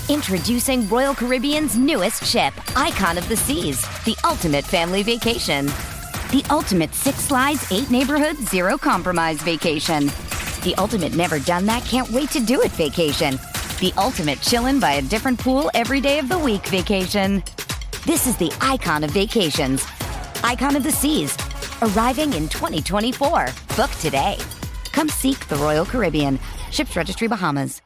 Introducing Royal Caribbean's newest ship, Icon of the Seas, the ultimate family vacation. The ultimate 6 slides, 8 neighborhoods, 0 compromise vacation. The ultimate never done that, can't wait to do it vacation. The ultimate chillin' by a different pool every day of the week vacation. This is the Icon of Vacations. Icon of the Seas, arriving in 2024. Book today. Come seek the Royal Caribbean. Ships Registry, Bahamas.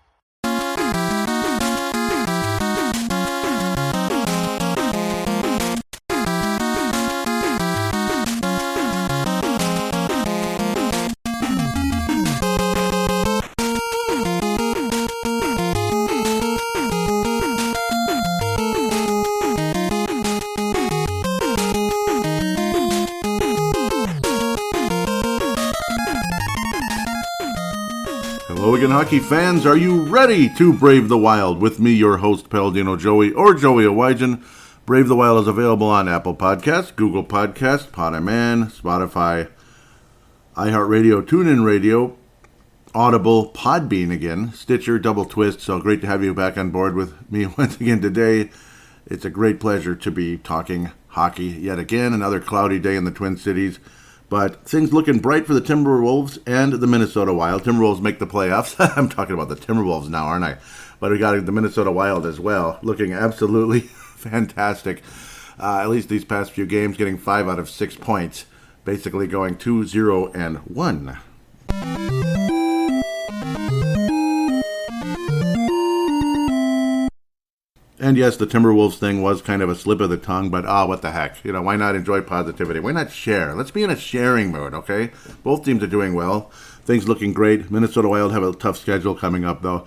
Hello again, hockey fans. Are you ready to brave the wild? With me, your host, Paladino Joey, or Joey Owygen. Brave the Wild is available on Apple Podcasts, Google Podcasts, Podman, Spotify, iHeartRadio, TuneIn Radio, Audible, Podbean again, Stitcher, Double Twist. So great to have you back on board with me once again today. It's a great pleasure to be talking hockey yet again. Another cloudy day in the Twin Cities. But things looking bright for the Timberwolves and the Minnesota Wild. Timberwolves make the playoffs. I'm talking about the Timberwolves now, aren't I? But we got the Minnesota Wild as well, looking absolutely fantastic. At least these past few games, getting 5 out of 6 points, basically going 2-0-1. And yes, the Timberwolves thing was kind of a slip of the tongue, but what the heck? You know, why not enjoy positivity? Why not share? Let's be in a sharing mood, okay? Both teams are doing well. Things looking great. Minnesota Wild have a tough schedule coming up, though.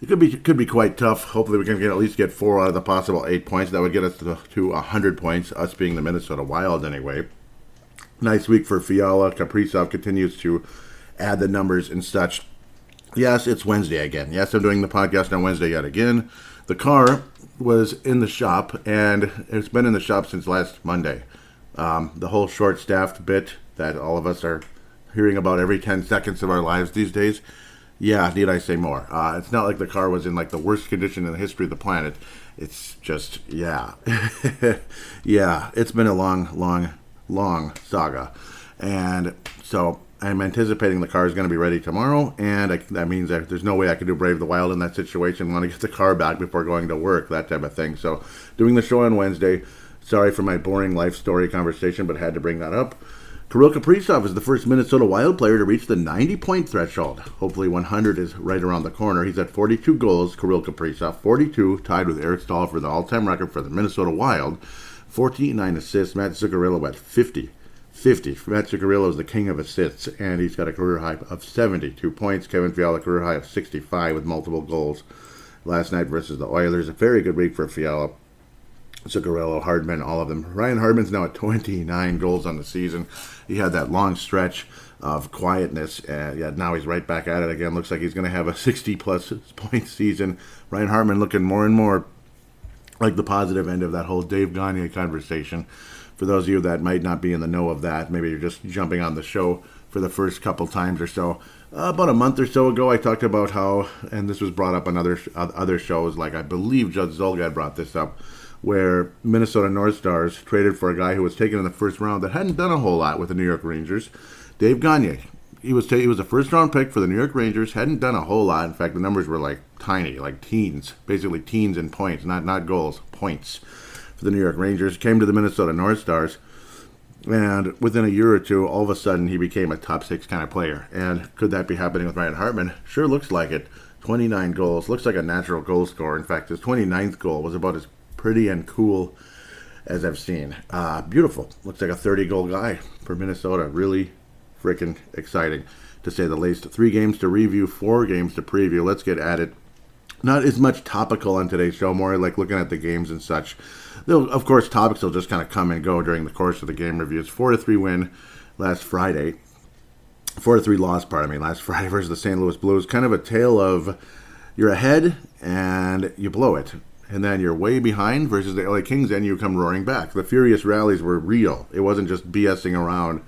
It could be quite tough. Hopefully we can at least get 4 out of the possible 8 points. That would get us to 100 points, us being the Minnesota Wild anyway. Nice week for Fiala. Kaprizov continues to add the numbers and such. Yes, it's Wednesday again. Yes, I'm doing the podcast on Wednesday yet again. The car was in the shop, and it's been in the shop since last Monday. The whole short-staffed bit that all of us are hearing about every 10 seconds of our lives these days. Yeah, need I say more? It's not like the car was in like the worst condition in the history of the planet. It's just, yeah. Yeah, it's been a long saga. And so I'm anticipating the car is going to be ready tomorrow, and that means that there's no way I could do Brave the Wild in that situation. Want to get the car back before going to work, that type of thing. So doing the show on Wednesday. Sorry for my boring life story conversation, but had to bring that up. Kirill Kaprizov is the first Minnesota Wild player to reach the 90-point threshold. Hopefully 100 is right around the corner. He's at 42 goals, Kirill Kaprizov. 42, tied with Eric Staal for the all-time record for the Minnesota Wild. 49 assists. Matt Zuccarello at 50. Matt Zuccarello is the king of assists, and he's got a career high of 72 points. Kevin Fiala, career high of 65 with multiple goals last night versus the Oilers. A very good week for Fiala. Zuccarello, Hardman, all of them. Ryan Hardman's now at 29 goals on the season. He had that long stretch of quietness, and now he's right back at it again. Looks like he's going to have a 60-plus point season. Ryan Hardman looking more and more like the positive end of that whole Dave Gagne conversation. For those of you that might not be in the know of that, maybe you're just jumping on the show for the first couple times or so. About a month or so ago, I talked about how, and this was brought up on other shows, like I believe Judge Zolgad brought this up, where Minnesota North Stars traded for a guy who was taken in the first round that hadn't done a whole lot with the New York Rangers, Dave Gagne. He was a first-round pick for the New York Rangers, hadn't done a whole lot. In fact, the numbers were like tiny, like teens, basically teens in points, not goals, points. The New York Rangers, came to the Minnesota North Stars, and within a year or two, all of a sudden, he became a top 6 kind of player. And could that be happening with Ryan Hartman? Sure looks like it. 29 goals. Looks like a natural goal scorer. In fact, his 29th goal was about as pretty and cool as I've seen. Beautiful. Looks like a 30-goal guy for Minnesota. Really freaking exciting, to say the least. 3 games to review, 4 games to preview. Let's get at it. Not as much topical on today's show, more like looking at the games and such. Of course, topics will just kind of come and go during the course of the game reviews. 4-3 win last Friday. 4-3 loss, last Friday versus the St. Louis Blues. Kind of a tale of you're ahead and you blow it. And then you're way behind versus the LA Kings, and you come roaring back. The furious rallies were real. It wasn't just BSing around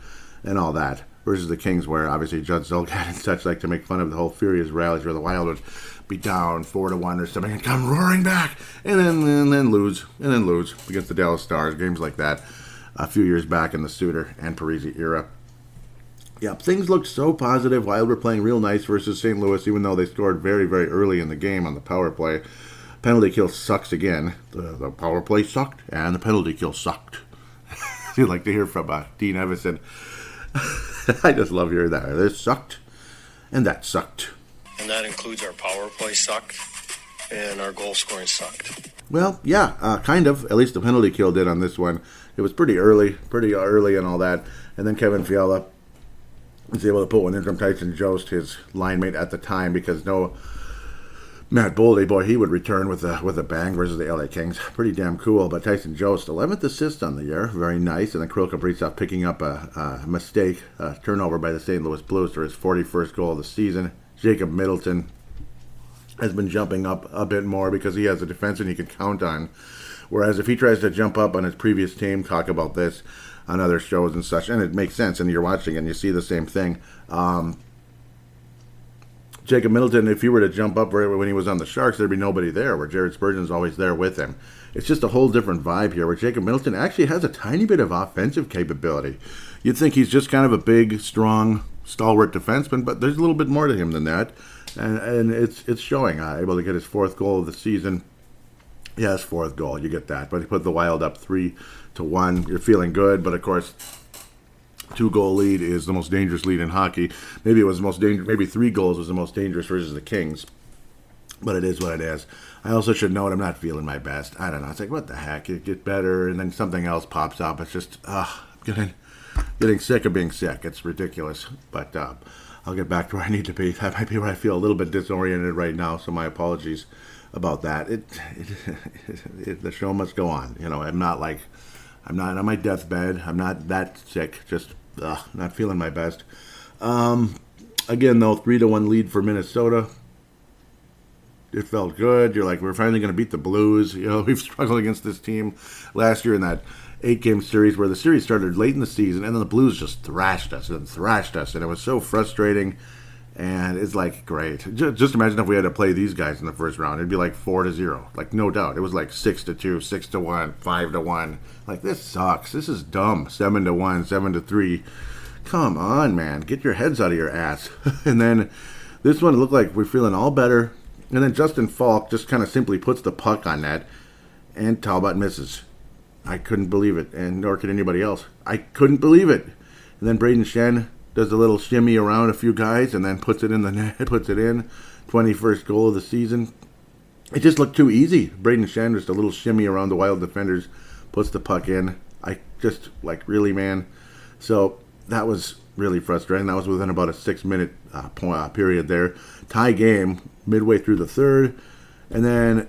and all that. versus the Kings, where obviously Judd Zulgad and such like to make fun of the whole furious rallies where the Wild would be down 4-1 or something and come roaring back and then lose against the Dallas Stars. Games like that a few years back in the Suter and Parise era. Yeah, things looked so positive. Wild were playing real nice versus St. Louis, even though they scored very, very early in the game on the power play. Penalty kill sucks again. The power play sucked, and the penalty kill sucked. You'd like to hear from Dean Evison. I just love hearing that. This sucked, and that sucked. And that includes our power play sucked, and our goal scoring sucked. Well, yeah, kind of. At least the penalty kill did on this one. It was pretty early and all that. And then Kevin Fiala was able to put one in from Tyson Jost, his line mate at the time, because no Matt Boldy, boy, he would return with a bang versus the LA Kings. Pretty damn cool. But Tyson Jost, 11th assist on the year. Very nice. And then Kirill Kaprizov picking up a mistake, a turnover by the St. Louis Blues for his 41st goal of the season. Jacob Middleton has been jumping up a bit more because he has a defenseman he can count on. Whereas if he tries to jump up on his previous team, talk about this on other shows and such, and it makes sense, and you're watching and you see the same thing. Jacob Middleton, if he were to jump up when he was on the Sharks, there'd be nobody there, where Jared Spurgeon's always there with him. It's just a whole different vibe here, where Jacob Middleton actually has a tiny bit of offensive capability. You'd think he's just kind of a big, strong, stalwart defenseman, but there's a little bit more to him than that, and it's showing. Able to get his 4th goal of the season. Yes, 4th goal, you get that. But he put the Wild up 3-1. You're feeling good, but of course, 2-goal lead is the most dangerous lead in hockey. Maybe it was the most dangerous. Maybe 3 goals was the most dangerous versus the Kings. But it is what it is. I also should note I'm not feeling my best. I don't know. It's like, what the heck? You get better, and then something else pops up. It's just, getting sick of being sick. It's ridiculous. But I'll get back to where I need to be. That might be where I feel a little bit disoriented right now. So my apologies about that. The show must go on. You know, I'm not on my deathbed. I'm not that sick. Just not feeling my best. Again, though, 3-1 lead for Minnesota. It felt good. You're like, we're finally going to beat the Blues. You know, we've struggled against this team last year in that 8-game series where the series started late in the season, and then the Blues just thrashed us, and it was so frustrating. And it's like, great. Just imagine if we had to play these guys in the first round. It'd be like 4-0. Like, no doubt. It was like 6-2, 6-1, 5-1. Like, this sucks. This is dumb. 7-1, 7-3. Come on, man. Get your heads out of your ass. And then this one looked like we're feeling all better. And then Justin Falk just kind of simply puts the puck on net. And Talbot misses. I couldn't believe it. And nor could anybody else. I couldn't believe it. And then Braden Shen does a little shimmy around a few guys and then puts it in the net, puts it in. 21st goal of the season. It just looked too easy. Braden Shen, just a little shimmy around the Wild defenders, puts the puck in. I just, like, really, man. So that was really frustrating. That was within about a 6-minute period there. Tie game midway through the third. And then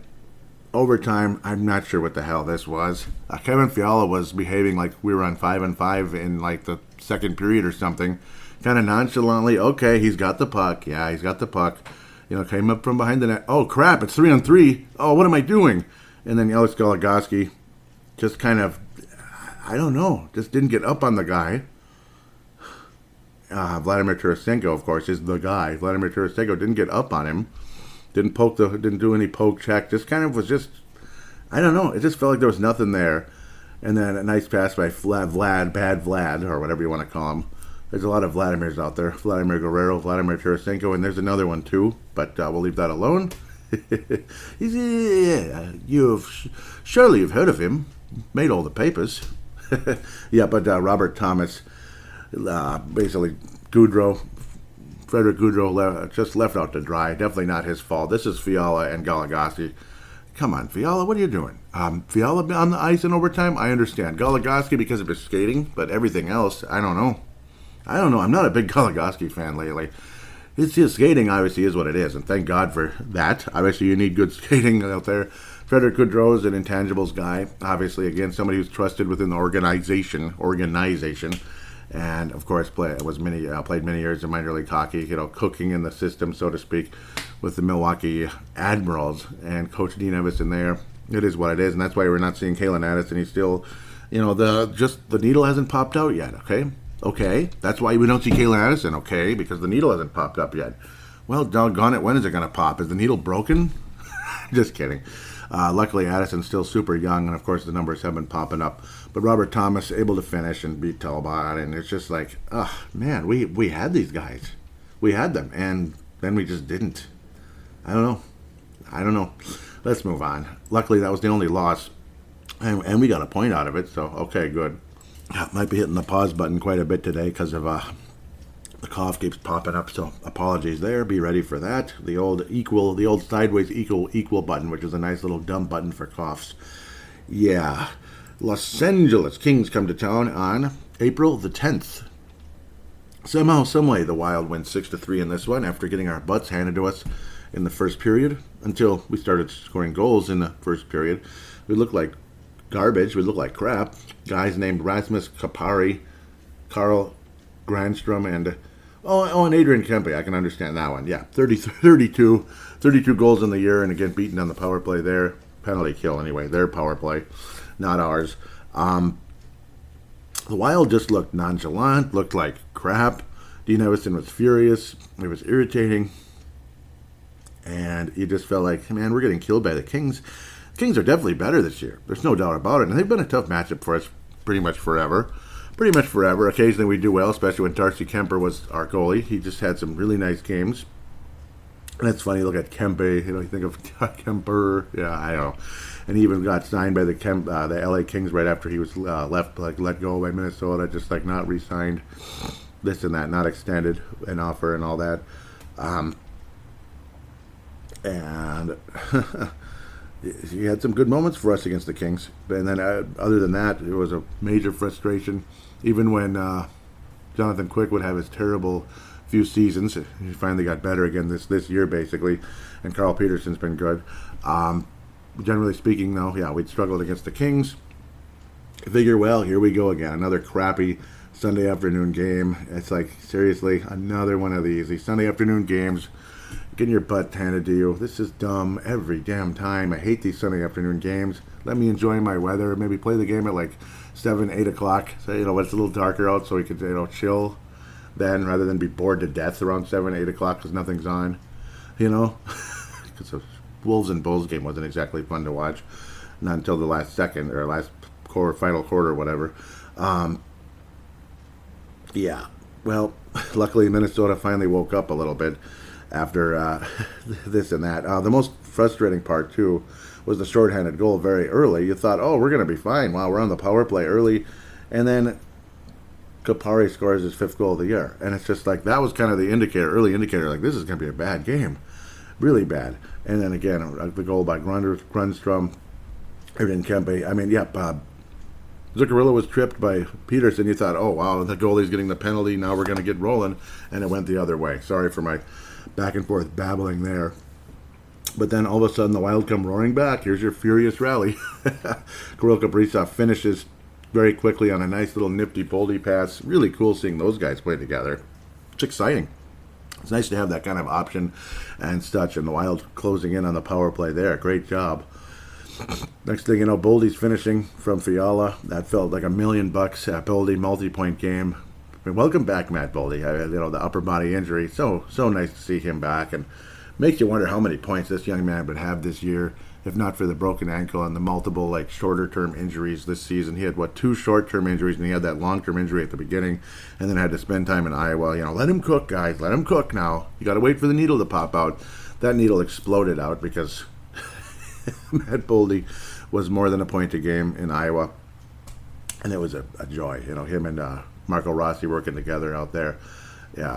overtime, I'm not sure what the hell this was. Kevin Fiala was behaving like we were on 5-5 in, like, the second period or something. Kind of nonchalantly, okay, he's got the puck. Yeah, he's got the puck. You know, came up from behind the net. Oh, crap, it's 3-on-3. Oh, what am I doing? And then Alex Goligoski just kind of, I don't know, just didn't get up on the guy. Vladimir Tarasenko, of course, is the guy. Vladimir Tarasenko didn't get up on him. Didn't do any poke check. Just kind of was just, I don't know. It just felt like there was nothing there. And then a nice pass by Bad Vlad, or whatever you want to call him. There's a lot of Vladimirs out there. Vladimir Guerrero, Vladimir Tarasenko, and there's another one too. But we'll leave that alone. You've heard of him. Made all the papers. Yeah, but Robert Thomas, basically Frederick Goudreau just left out to dry. Definitely not his fault. This is Fiala and Goligoski. Come on, Fiala, what are you doing? Fiala on the ice in overtime, I understand. Goligoski because of his skating, but everything else, I don't know. I'm not a big Goligoski fan lately. His skating obviously is what it is, and thank God for that. Obviously, you need good skating out there. Frederick Goudreau is an intangibles guy. Obviously, again, somebody who's trusted within the organization, and of course played many years in minor league hockey. You know, cooking in the system, so to speak, with the Milwaukee Admirals and Coach Dean Evison there. It is what it is, and that's why we're not seeing Kalen Addison. He's still, you know, the needle hasn't popped out yet. Okay, Okay, that's why we don't see Kayla Addison. Okay, because the needle hasn't popped up yet. Well, doggone it, when is it going to pop? Is the needle broken? Just kidding. Luckily, Addison's still super young, and of course the numbers have been popping up. But Robert Thomas able to finish and beat Talbot, and it's just like, oh man, we had these guys, we had them, and then we just didn't. I don't know. Let's move on. Luckily, that was the only loss, and we got a point out of it. So okay, good. Might be hitting the pause button quite a bit today because of the cough keeps popping up, so apologies there. Be ready for that. The old sideways equal button, which is a nice little dumb button for coughs. Yeah. Los Angeles Kings come to town on April the 10th. Somehow, someway, the Wild win 6-3 in this one after getting our butts handed to us in the first period until we started scoring goals in the first period. We looked like garbage. We looked like crap. Guys named Rasmus Kapari, Carl Granstrom, and Adrian Kempe. I can understand that one. Yeah, 32 goals in the year, and again beaten on the power play there. Penalty kill anyway. Their power play, not ours. The Wild just looked nonchalant, looked like crap. Dean Evison was furious. It was irritating. And you just felt like, man, we're getting killed by the Kings. The Kings are definitely better this year. There's no doubt about it. And they've been a tough matchup for us pretty much forever. Occasionally we do well, especially when Darcy Kemper was our goalie. He just had some really nice games. And it's funny, look at Kempe, you think of Kemper, yeah, I don't know. And he even got signed by the LA Kings right after he was let go by Minnesota, just not re-signed, this and that, not extended an offer and all that. And he had some good moments for us against the Kings. And then other than that, it was a major frustration. Even when Jonathan Quick would have his terrible few seasons, he finally got better again this year, basically. And Carl Peterson's been good. Generally speaking, though, yeah, we'd struggled against the Kings. Figure, well, here we go again. Another crappy Sunday afternoon game. It's like, seriously, another one of these Sunday afternoon games. Getting your butt handed to you. This is dumb every damn time. I hate these Sunday afternoon games. Let me enjoy my weather. Maybe play the game at 7, 8 o'clock. So, when it's a little darker out, so we could, chill then, rather than be bored to death around 7, 8 o'clock because nothing's on. Because the Wolves and Bulls game wasn't exactly fun to watch. Not until the last second, or last final quarter, whatever. Yeah. Well, luckily Minnesota finally woke up a little bit after this and that. The most frustrating part, too, was the shorthanded goal very early. You thought, oh, we're going to be fine. Wow, we're on the power play early. And then Kapari scores his 5th goal of the year. And it's just that was kind of the early indicator, this is going to be a bad game. Really bad. And then again, the goal by Grundstrom, Adrian Kempe. Zuccarello was tripped by Peterson. You thought, oh, wow, the goalie's getting the penalty. Now we're going to get rolling. And it went the other way. Sorry for my back and forth babbling there. But then all of a sudden the Wild come roaring back. Here's your furious rally. Kirill Kaprizov finishes very quickly on a nice little nifty Boldy pass. Really cool seeing those guys play together. It's exciting. It's nice to have that kind of option and such. And the Wild closing in on the power play there. Great job. Next thing you know, Boldy's finishing from Fiala. That felt like $1 million. Boldy multi-point game. Welcome back, Matt Boldy. The upper body injury. So nice to see him back, and makes you wonder how many points this young man would have this year, if not for the broken ankle and the multiple shorter-term injuries this season. He had 2 short-term injuries, and he had that long-term injury at the beginning, and then had to spend time in Iowa. Let him cook, guys. Let him cook now. You got to wait for the needle to pop out. That needle exploded out because Matt Boldy was more than a point a game in Iowa, and it was a joy. Him and Marco Rossi working together out there,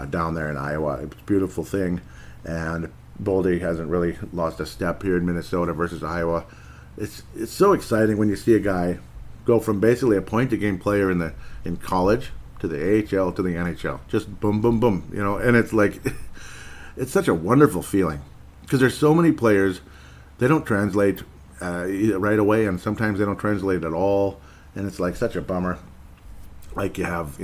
down there in Iowa. It's a beautiful thing, and Boldy hasn't really lost a step here in Minnesota versus Iowa. It's so exciting when you see a guy go from basically a point-a-game player in college to the AHL to the NHL. Just boom, boom, boom, and it's it's such a wonderful feeling because there's so many players, they don't translate right away, and sometimes they don't translate at all, and it's such a bummer. You have,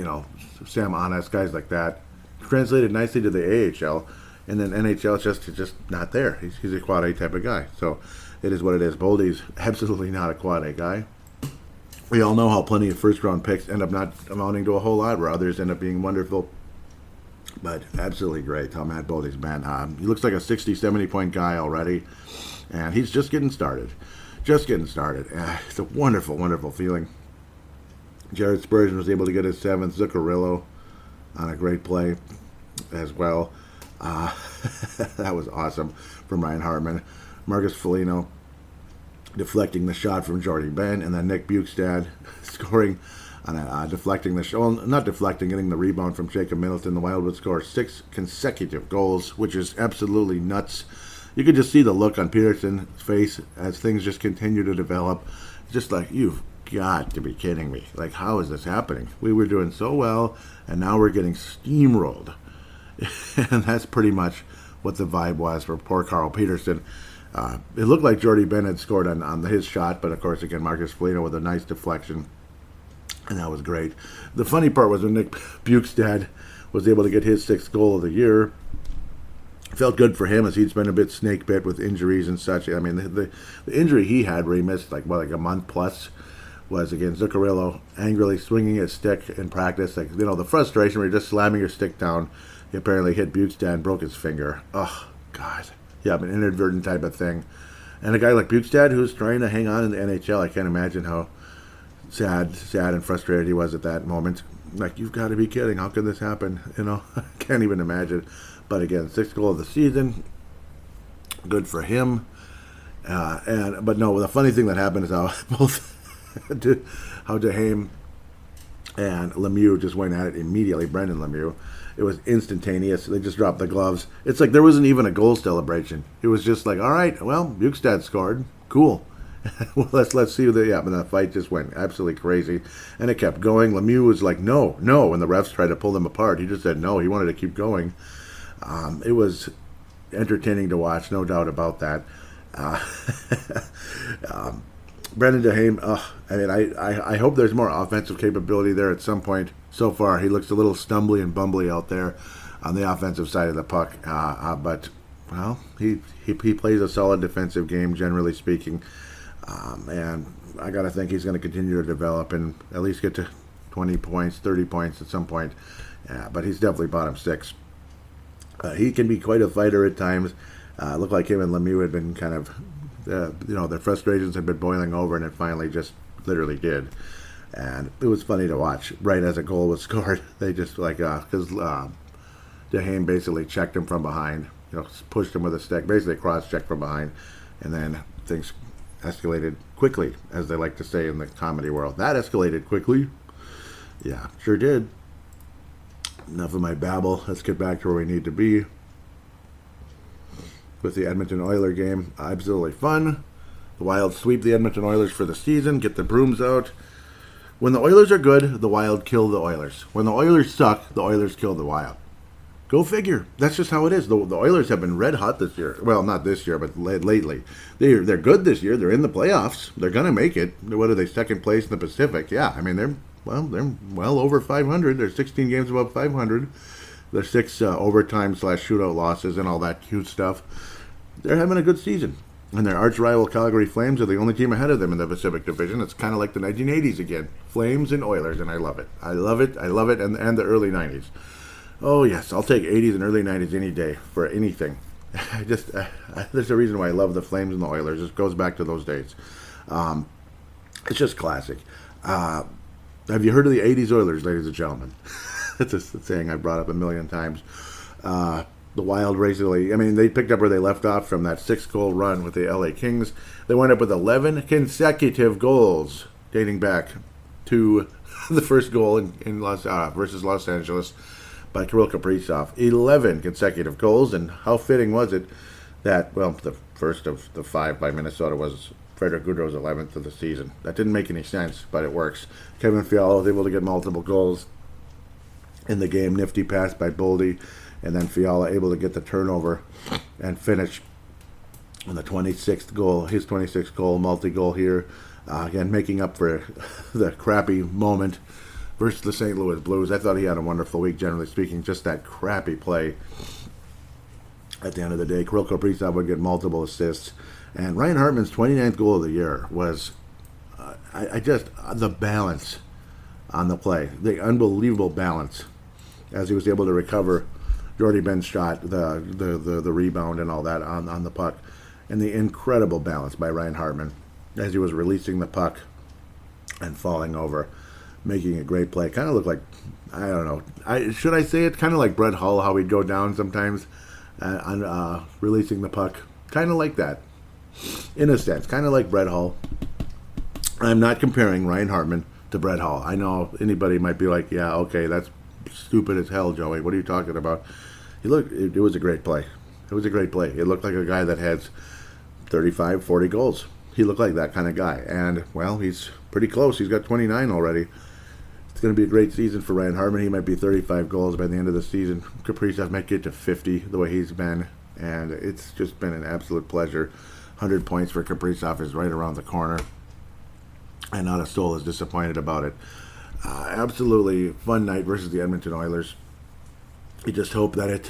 Sam Honest, guys like that, translated nicely to the AHL, and then NHL is just not there. He's a quad A type of guy. So it is what it is. Boldy's absolutely not a quad A guy. We all know how plenty of first-round picks end up not amounting to a whole lot, where others end up being wonderful. But absolutely great how Matt Bodie's been. He looks like a 60, 70-point guy already, and he's just getting started. Just getting started. It's a wonderful, wonderful feeling. Jared Spurgeon was able to get his 7th. Zuccarello on a great play as well. That was awesome from Ryan Hartman. Marcus Foligno deflecting the shot from Jordy Ben, and then Nick Bukestad scoring on deflecting the shot. Well, not deflecting, getting the rebound from Jacob Middleton. The Wild would score 6 consecutive goals, which is absolutely nuts. You could just see the look on Peterson's face as things just continue to develop. Just like, you've got to be kidding me. Like, how is this happening? We were doing so well, and now we're getting steamrolled. And that's pretty much what the vibe was for poor Carl Peterson. It looked like Jordy Ben had scored on his shot, but of course, again, Marcus Foligno with a nice deflection, and that was great. The funny part was when Nick Bukestad was able to get his 6th goal of the year. Felt good for him as he'd been a bit snake bit with injuries and such. I mean, the injury he had where he missed like a month plus was against Zuccarello angrily swinging his stick in practice. Like, the frustration where you're just slamming your stick down. He apparently hit Bukestad and broke his finger. Oh, God. Yeah, an inadvertent type of thing. And a guy like Bukestad who's trying to hang on in the NHL, I can't imagine how sad and frustrated he was at that moment. Like, you've got to be kidding. How could this happen? I can't even imagine. But again, 6th goal of the season. Good for him. But no, the funny thing that happened is how DeHame and Lemieux just went at it immediately. Brendan Lemieux. It was instantaneous. They just dropped the gloves. It's like there wasn't even a goal celebration. It was just like, all right, well, Bukestad scored. Cool. Well, let's see. But the fight just went absolutely crazy, and it kept going. Lemieux was like, no, when the refs tried to pull them apart. He just said no. He wanted to keep going. It was entertaining to watch, no doubt about that. Brendan DeHame, I hope there's more offensive capability there at some point. So far, he looks a little stumbly and bumbly out there on the offensive side of the puck. But he plays a solid defensive game, generally speaking. And I got to think he's going to continue to develop and at least get to 20 points, 30 points at some point. But he's definitely bottom 6. He can be quite a fighter at times. Looked like him and Lemieux had been kind of, their frustrations had been boiling over, and it finally just literally did. And it was funny to watch. Right as a goal was scored, they just because DeHame basically checked him from behind, pushed him with a stick, basically cross-checked from behind, and then things escalated quickly, as they like to say in the comedy world. That escalated quickly. Yeah, sure did. Enough of my babble. Let's get back to where we need to be with the Edmonton Oilers game. Absolutely fun. The Wild sweep the Edmonton Oilers for the season, get the brooms out. When the Oilers are good, the Wild kill the Oilers. When the Oilers suck, the Oilers kill the Wild. Go figure. That's just how it is. The Oilers have been red hot this year. Well, not this year, but lately. They're good this year. They're in the playoffs. They're going to make it. What are they, 2nd place in the Pacific? Yeah, I mean, they're well over 500. They're 16 games above 500. They're 6 overtime/shootout losses and all that cute stuff. They're having a good season. And their arch-rival Calgary Flames are the only team ahead of them in the Pacific Division. It's kind of like the 1980s again. Flames and Oilers, and I love it. I love it, and the early 90s. Oh, yes, I'll take 80s and early 90s any day for anything. There's a reason why I love the Flames and the Oilers. It goes back to those days. It's just classic. Have you heard of the 80s Oilers, ladies and gentlemen? That's a saying I brought up a million times. The Wild basically, they picked up where they left off from that 6-goal run with the LA Kings. They went up with 11 consecutive goals, dating back to the first goal in versus Los Angeles by Kirill Kaprizov. 11 consecutive goals, and how fitting was it that, the first of the 5 by Minnesota was Frederick Goudreau's 11th of the season. That didn't make any sense, but it works. Kevin Fiala was able to get multiple goals in the game. Nifty pass by Boldy, and then Fiala able to get the turnover and finish on the 26th goal, his 26th goal, multi-goal here. Again, making up for the crappy moment versus the St. Louis Blues. I thought he had a wonderful week, generally speaking. Just that crappy play at the end of the day. Kirill Kaprizov would get multiple assists. And Ryan Hartman's 29th goal of the year was I just, the balance on the play, the unbelievable balance as he was able to recover Jordy Ben's shot, the rebound and all that on the puck, and the incredible balance by Ryan Hartman as he was releasing the puck and falling over, making a great play. Kind of looked like, I don't know, should I say it? Kind of like Brett Hull, how he'd go down sometimes on releasing the puck. Kind of like that, in a sense. Kind of like Brett Hull. I'm not comparing Ryan Hartman to Brett Hull. I know anybody might be like, yeah, okay, that's stupid as hell, Joey. What are you talking about? It was a great play. It was a great play. It looked like a guy that has 35, 40 goals. He looked like that kind of guy. And, well, he's pretty close. He's got 29 already. It's going to be a great season for Ryan Hartman. He might be 35 goals by the end of the season. Kaprizov might get to 50 the way he's been. And it's just been an absolute pleasure. 100 points for Kaprizov is right around the corner. And not a soul is disappointed about it. Absolutely fun night versus the Edmonton Oilers. You just hope that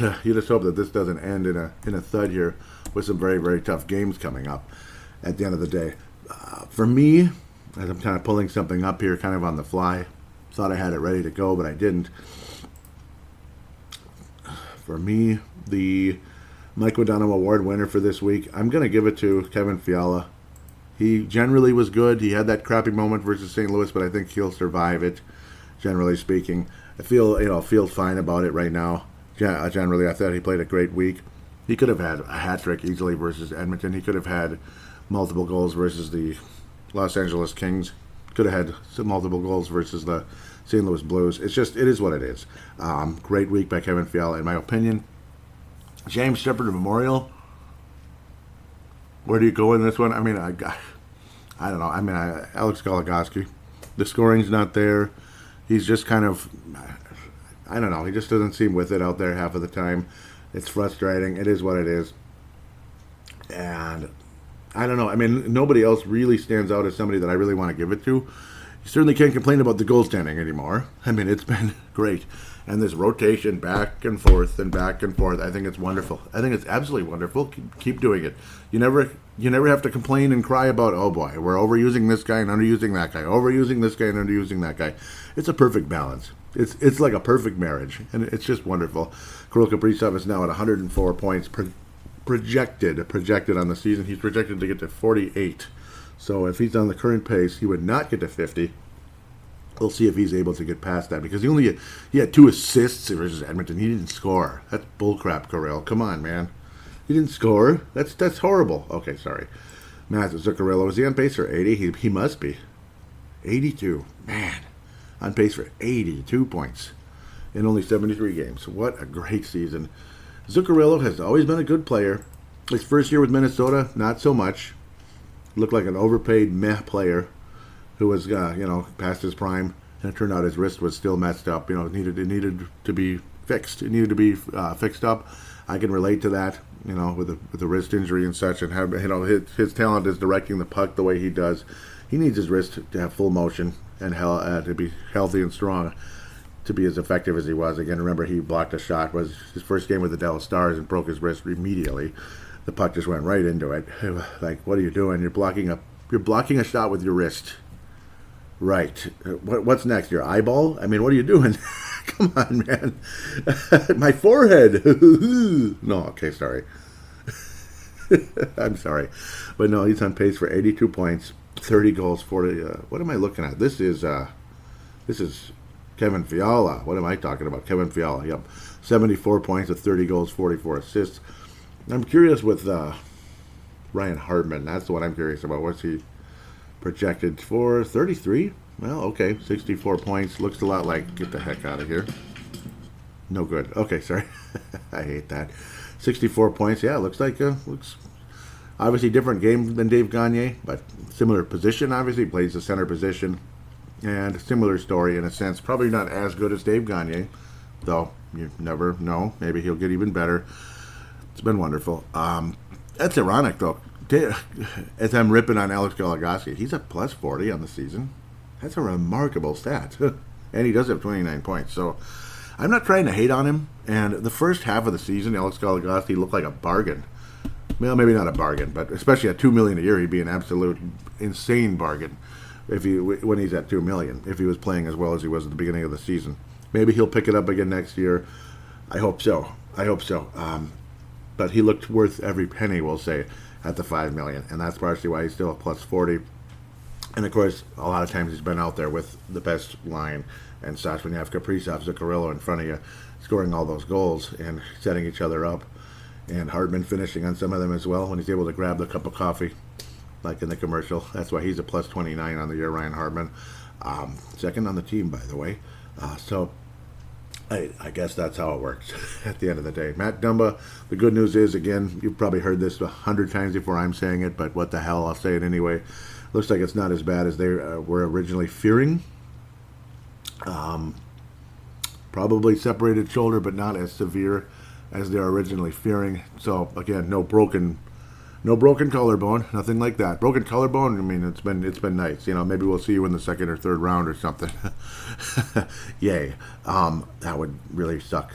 this doesn't end in a thud here, with some very, very tough games coming up at the end of the day. For me, as I'm kind of pulling something up here, kind of on the fly, thought I had it ready to go, but I didn't. For me, the Mike Modano Award winner for this week, I'm going to give it to Kevin Fiala. He generally was good. He had that crappy moment versus St. Louis, but I think he'll survive it, generally speaking. I feel fine about it right now. Generally, I thought he played a great week. He could have had a hat trick easily versus Edmonton. He could have had multiple goals versus the Los Angeles Kings. Could have had some multiple goals versus the St. Louis Blues. It is what it is. Great week by Kevin Fiala, in my opinion. James Shepherd Memorial. Where do you go in this one? I mean, I don't know. I mean, Alex Goligoski. The scoring's not there. He's just kind of, I don't know. He just doesn't seem with it out there half of the time. It's frustrating. It is what it is. And I don't know. I mean, nobody else really stands out as somebody that I really want to give it to. You certainly can't complain about the goaltending anymore. I mean, it's been great. And this rotation back and forth, I think it's wonderful. I think it's absolutely wonderful. Keep doing it. You never have to complain and cry about, oh boy, we're overusing this guy and underusing that guy. Overusing this guy and underusing that guy. It's a perfect balance. It's like a perfect marriage, and it's just wonderful. Kirill Kaprizov is now at 104 points projected on the season. He's projected to get to 48. So if he's on the current pace, he would not get to 50. We'll see if he's able to get past that, because he had 2 assists versus Edmonton. He didn't score. That's bullcrap, Kirill. Come on, man. He didn't score. That's horrible. Okay, sorry. Matthew Zuccarello, is he on pace for 80? He must be. 82. Man. On pace for 82 points in only 73 games. What a great season. Zuccarello has always been a good player. His first year with Minnesota, not so much. Looked like an overpaid meh player who was, past his prime, and it turned out his wrist was still messed up. It needed to be fixed. It needed to be fixed up. I can relate to that, with the wrist injury and such, and have, his talent is directing the puck the way he does. He needs his wrist to have full motion and to be healthy and strong, to be as effective as he was. Again, remember, he blocked a shot. Was his first game with the Dallas Stars and broke his wrist immediately. The puck just went right into it. Like, what are you doing? You're blocking a shot with your wrist. Right. What's next? Your eyeball? I mean, what are you doing? Come on, man. My forehead. No, okay, sorry. I'm sorry. But no, he's on pace for 82 points, 30 goals, 40. What am I looking at? This is Kevin Fiala. What am I talking about? Kevin Fiala. Yep. 74 points with 30 goals, 44 assists. I'm curious with Ryan Hartman. That's the one I'm curious about. What's he projected for? 33? Well, okay. 64 points. Looks a lot like, get the heck out of here. No good. Okay, sorry. I hate that. 64 points. Yeah, looks like, looks obviously different game than Dave Gagne, but similar position, obviously. Plays the center position. And similar story in a sense. Probably not as good as Dave Gagne, though you never know. Maybe he'll get even better. It's been wonderful. That's ironic, though. As I'm ripping on Alex Goligoski, he's at plus 40 on the season. That's a remarkable stat. And he does have 29 points. So I'm not trying to hate on him. And the first half of the season, Alex Goligoski looked like a bargain. Well, maybe not a bargain, but especially at $2 million a year, he'd be an absolute insane bargain. when he's at $2 million, if he was playing as well as he was at the beginning of the season. Maybe he'll pick it up again next year. I hope so. But he looked worth every penny, we'll say, at the $5 million, and that's partially why he's still a plus 40. And of course, a lot of times he's been out there with the best line and such. When you have Kaprizov, Zuccarello in front of you, scoring all those goals and setting each other up, and Hartman finishing on some of them as well when he's able to grab the cup of coffee, like in the commercial. That's why he's a plus 29 on the year, Ryan Hartman. Second on the team, by the way. So I guess that's how it works at the end of the day. Matt Dumba, the good news is, again, you've probably heard this 100 times before I'm saying it, but what the hell, I'll say it anyway. Looks like it's not as bad as they were originally fearing. Probably separated shoulder, but not as severe as they were originally fearing. So again, no broken collarbone, nothing like that. Broken collarbone, I mean, it's been nice. Maybe we'll see you in the second or third round or something. Yay. That would really suck.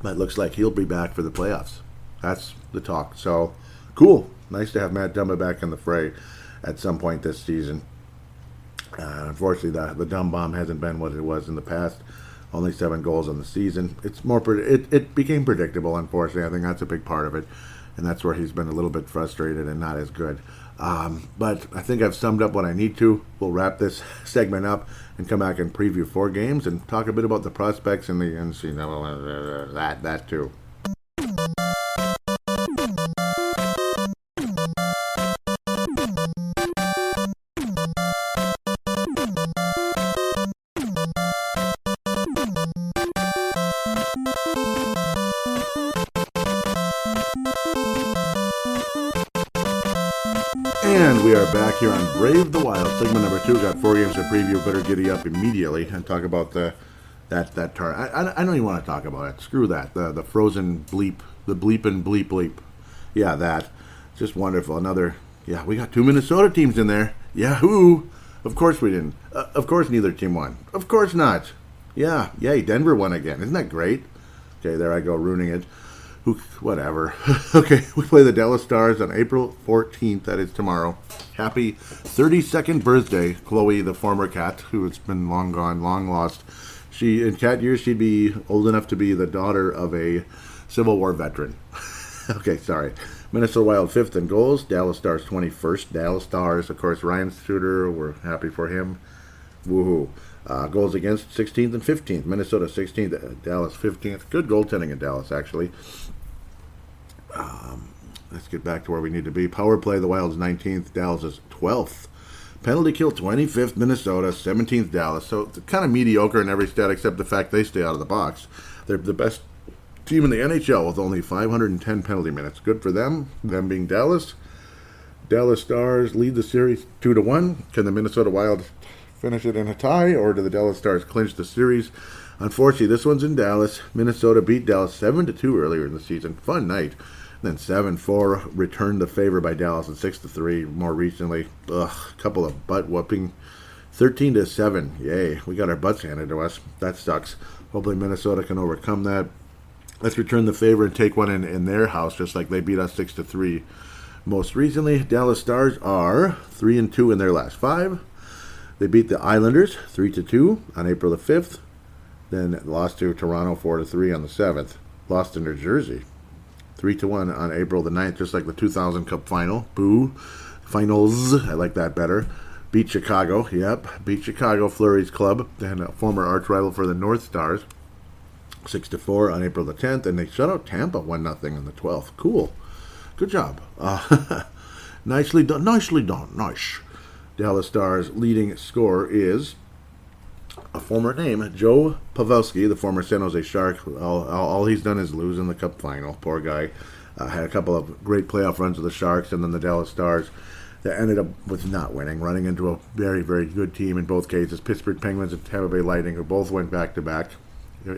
But it looks like he'll be back for the playoffs. That's the talk. So cool. Nice to have Matt Dumba back in the fray at some point this season. Unfortunately, the dumb bomb hasn't been what it was in the past. Only 7 goals on the season. It's more. It became predictable. Unfortunately, I think that's a big part of it, and that's where he's been a little bit frustrated and not as good. But I think I've summed up what I need to. We'll wrap this segment up and come back and preview 4 games and talk a bit about the prospects and the NC. That too. And we are back here on Brave the Wild. Segment number 2. Got 4 games to preview. Better giddy up immediately and talk about that tar. I don't even want to talk about it. Screw that. The frozen bleep. The bleep and bleep. Yeah, that. Just wonderful. We got 2 Minnesota teams in there. Yahoo! Of course we didn't. Of course neither team won. Of course not. Yeah. Yay, Denver won again. Isn't that great? Okay, there I go, ruining it. Whatever. Okay, we play the Dallas Stars on April 14th. That is tomorrow. Happy 32nd birthday, Chloe, the former Cat, who has been long gone, long lost. In Cat years, she'd be old enough to be the daughter of a Civil War veteran. Okay, sorry. Minnesota Wild 5th in goals. Dallas Stars 21st. Dallas Stars, of course, Ryan Suter. We're happy for him. Woohoo. Goals against 16th and 15th. Minnesota 16th, Dallas 15th. Good goaltending in Dallas, actually. Let's get back to where we need to be. Power play, the Wild's 19th, Dallas is 12th. Penalty kill, 25th, Minnesota, 17th, Dallas. So it's kind of mediocre in every stat except the fact they stay out of the box. They're the best team in the NHL with only 510 penalty minutes. Good for them being Dallas. Dallas Stars lead the series 2-1. Can the Minnesota Wild finish it in a tie, or do the Dallas Stars clinch the series? Unfortunately, this one's in Dallas. Minnesota beat Dallas 7-2 earlier in the season. Fun night. Then 7-4, returned the favor by Dallas, and 6-3 more recently. Couple of butt whooping. 13-7. Yay, we got our butts handed to us. That sucks. Hopefully Minnesota can overcome that. Let's return the favor and take one in their house, just like they beat us 6-3 most recently. Dallas Stars are 3-2 in their last 5. They beat the Islanders 3-2 on April the 5th. Then lost to Toronto 4-3 on the 7th. Lost to New Jersey 3-1 on April the 9th, just like the 2000 Cup final. Boo. Finals. I like that better. Beat Chicago. Yep. Beat Chicago, Fleury's club, and a former arch rival for the North Stars. 6-4 on April the 10th. And they shut out Tampa 1-0 on the 12th. Cool. Good job. Nicely done. Nicely done. Nice. Dallas Stars leading scorer is a former name, Joe Pavelski, the former San Jose Shark. All he's done is lose in the Cup final. Poor guy. Had a couple of great playoff runs with the Sharks, and then the Dallas Stars that ended up with not winning, running into a very, very good team in both cases. Pittsburgh Penguins and Tampa Bay Lightning, who both went back-to-back.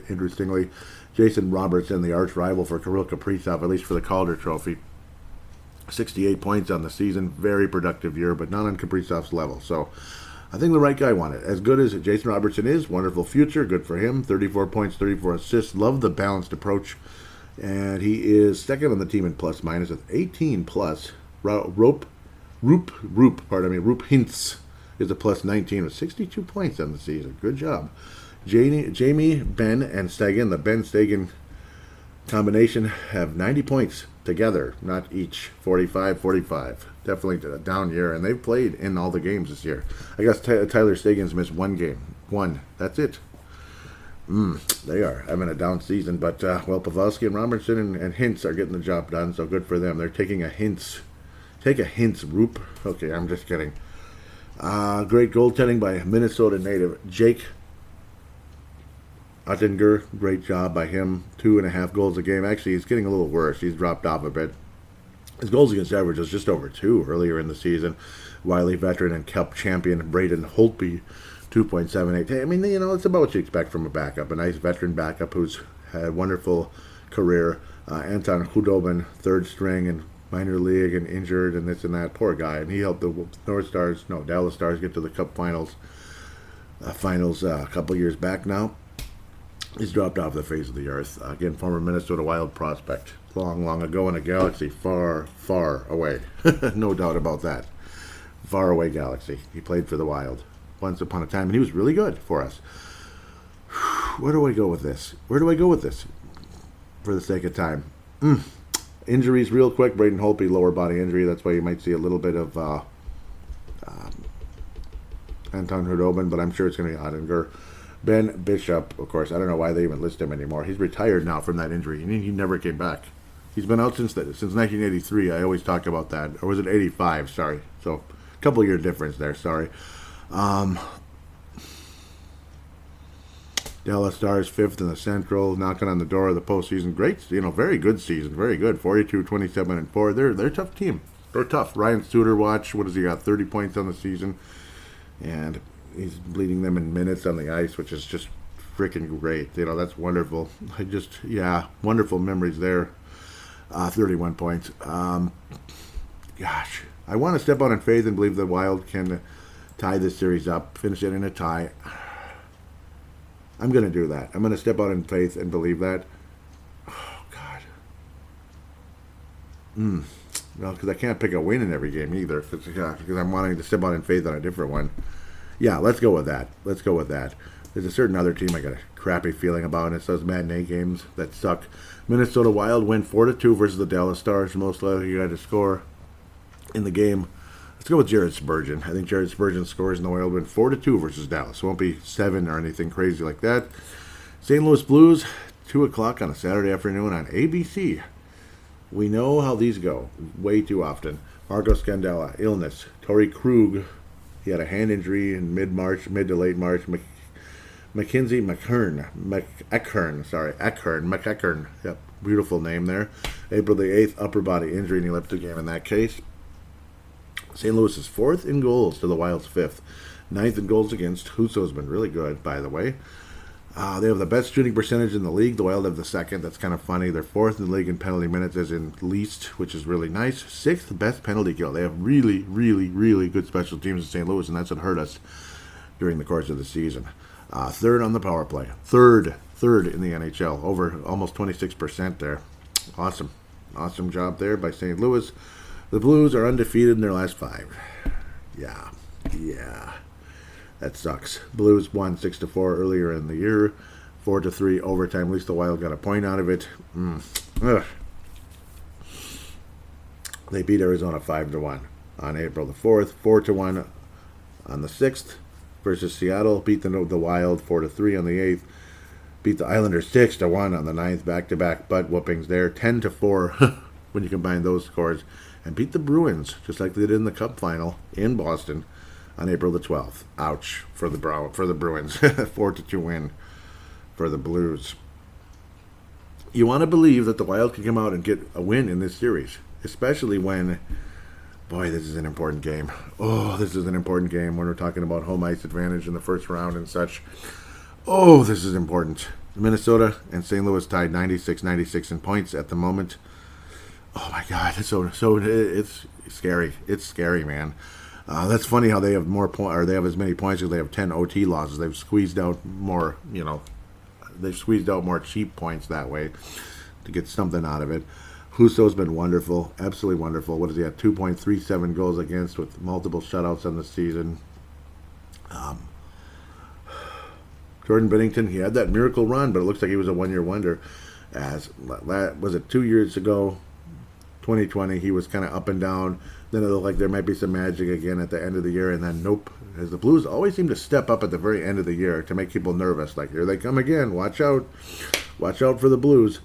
Interestingly, Jason Robertson, the arch rival for Kirill Kaprizov, at least for the Calder Trophy, 68 points on the season. Very productive year, but not on Kaprizov's level. So I think the right guy won it. As good as Jason Robertson is, wonderful future, good for him. 34 points, 34 assists. Love the balanced approach. And he is second on the team in plus-minus with 18 plus. Roop Hintz He has a plus 19 with 62 points on the season. Good job. Jamie, Ben, and Stegan, the Ben-Stegan combination, have 90 points together, not each. 45. Definitely a down year, and they've played in all the games this year. I guess Tyler Stegan's missed one game. One. That's it. They are having a down season, but, Pavelski and Robertson and Hintz are getting the job done, so good for them. They're taking a Hintz. Take a Hintz, Roop. Okay, I'm just kidding. Great goaltending by Minnesota native Jake Ottinger. Great job by him. 2.5 goals a game. Actually, he's getting a little worse. He's dropped off a bit. His goals against average was just over 2 earlier in the season. Wiley veteran and Cup champion Braden Holtby, 2.78. I mean, it's about what you expect from a backup. A nice veteran backup who's had a wonderful career. Anton Khudobin, third string and minor league and injured and this and that. Poor guy. And he helped the Dallas Stars get to the Cup finals a couple years back now. He's dropped off the face of the earth. Again, former Minnesota Wild prospect. Long ago in a galaxy far, far away. No doubt about that. Far away galaxy. He played for the Wild once upon a time, and he was really good for us. Where do I go with this? For the sake of time. Injuries real quick. Braden Holtby, lower body injury. That's why you might see a little bit of Anton Khudobin, but I'm sure it's going to be Ottinger. Ben Bishop, of course, I don't know why they even list him anymore. He's retired now from that injury. He never came back. He's been out since 1983. I always talk about that. Or was it 85? Sorry. So, a couple year difference there. Sorry. Dallas Stars 5th in the Central, knocking on the door of the postseason. Great, very good season. Very good. 42, 27, and 4. They're a tough team. They're tough. Ryan Suter, watch. What has he got? 30 points on the season. And he's leading them in minutes on the ice, which is just freaking great. That's wonderful. Wonderful memories there. 31 points. Gosh, I want to step out in faith and believe the Wild can tie this series up, finish it in a tie. I'm going to do that. I'm going to step out in faith and believe that. Oh, God. Well, because I can't pick a win in every game either, because I'm wanting to step out in faith on a different one. Yeah, let's go with that. There's a certain other team I got a crappy feeling about, and it's those matinee games that suck. Minnesota Wild win 4-2 versus the Dallas Stars. Most likely guy to score in the game. Let's go with Jared Spurgeon. I think Jared Spurgeon scores in the Wild win 4-2 versus Dallas. It won't be 7 or anything crazy like that. St. Louis Blues, 2 o'clock on a Saturday afternoon on ABC. We know how these go way too often. Marco Scandella, illness. Torrey Krug, he had a hand injury in mid to late March. Mackenzie McEachern. Yep, beautiful name there. April the 8th, upper body injury, and he left the game in that case. St. Louis is 4th in goals to the Wild's 5th. 9th in goals against. Husso's been really good, by the way. They have the best shooting percentage in the league. The Wild have the 2nd. That's kind of funny. They're 4th in the league in penalty minutes, as in least, which is really nice. 6th best penalty kill. They have really, really, really good special teams in St. Louis, and that's what hurt us during the course of the season. 3rd on the power play. Third in the NHL. Over almost 26% there. Awesome job there by St. Louis. The Blues are undefeated in their last 5. Yeah. That sucks. Blues won 6-4 earlier in the year. 4-3 overtime. At least the Wild got a point out of it. They beat Arizona 5-1 on April the 4th. 4-1 on the 6th versus Seattle. Beat the Wild 4-3 on the 8th. Beat the Islanders 6-1 on the 9th. Back-to-back butt whoopings there. 10-4 when you combine those scores. And beat the Bruins, just like they did in the Cup final in Boston on April the 12th. Ouch for the Bruins. 4-2 win for the Blues. You want to believe that the Wild can come out and get a win in this series, especially when, boy, this is an important game. Oh, this is an important game when we're talking about home ice advantage in the first round and such. Oh, this is important. Minnesota and St. Louis tied 96 in points at the moment. Oh my God, it's scary. It's scary, man. That's funny how they have they have as many points as they have 10 OT losses. They've squeezed out more, they've squeezed out more cheap points that way to get something out of it. Husso's been wonderful, absolutely wonderful. What is he at? 2.37 goals against with multiple shutouts on the season. Jordan Bennington, he had that miracle run, but it looks like he was a one-year wonder. As was it 2 years ago, 2020, he was kind of up and down. Then it looked like there might be some magic again at the end of the year, and then nope. As the Blues always seem to step up at the very end of the year to make people nervous, like here they come again, watch out for the Blues.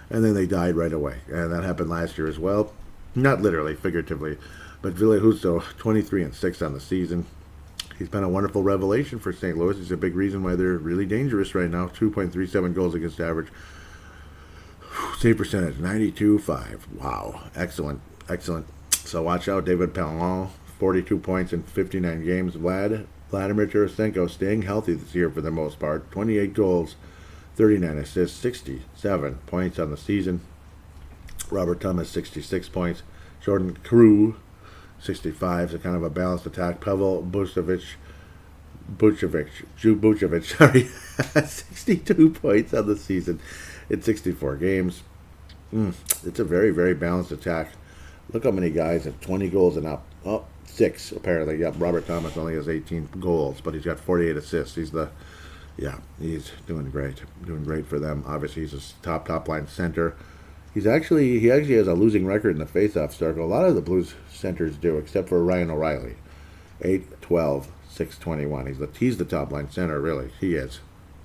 And then they died right away, and that happened last year as well. Not literally, figuratively, but Ville Husso, 23-6 on the season. He's been a wonderful revelation for St. Louis. He's a big reason why they're really dangerous right now. 2.37 goals against average. Save percentage, 92.5. Wow. Excellent. So watch out, David Paladinolive, 42 points in 59 games. Vladimir Tarasenko staying healthy this year for the most part. 28 goals, 39 assists, 67 points on the season. Robert Thomas, 66 points. Jordan Carew, 65, so kind of a balanced attack. Pavel Bucevic, 62 points on the season in 64 games. It's a very, very balanced attack. Look how many guys have 20 goals and up. Oh, 6 apparently. Yep, Robert Thomas only has 18 goals, but he's got 48 assists. He's doing great. Doing great for them. Obviously, he's a top line center. He actually has a losing record in the faceoff circle. A lot of the Blues centers do, except for Ryan O'Reilly. 8-12, 6-21. He's the top line center, really. He is.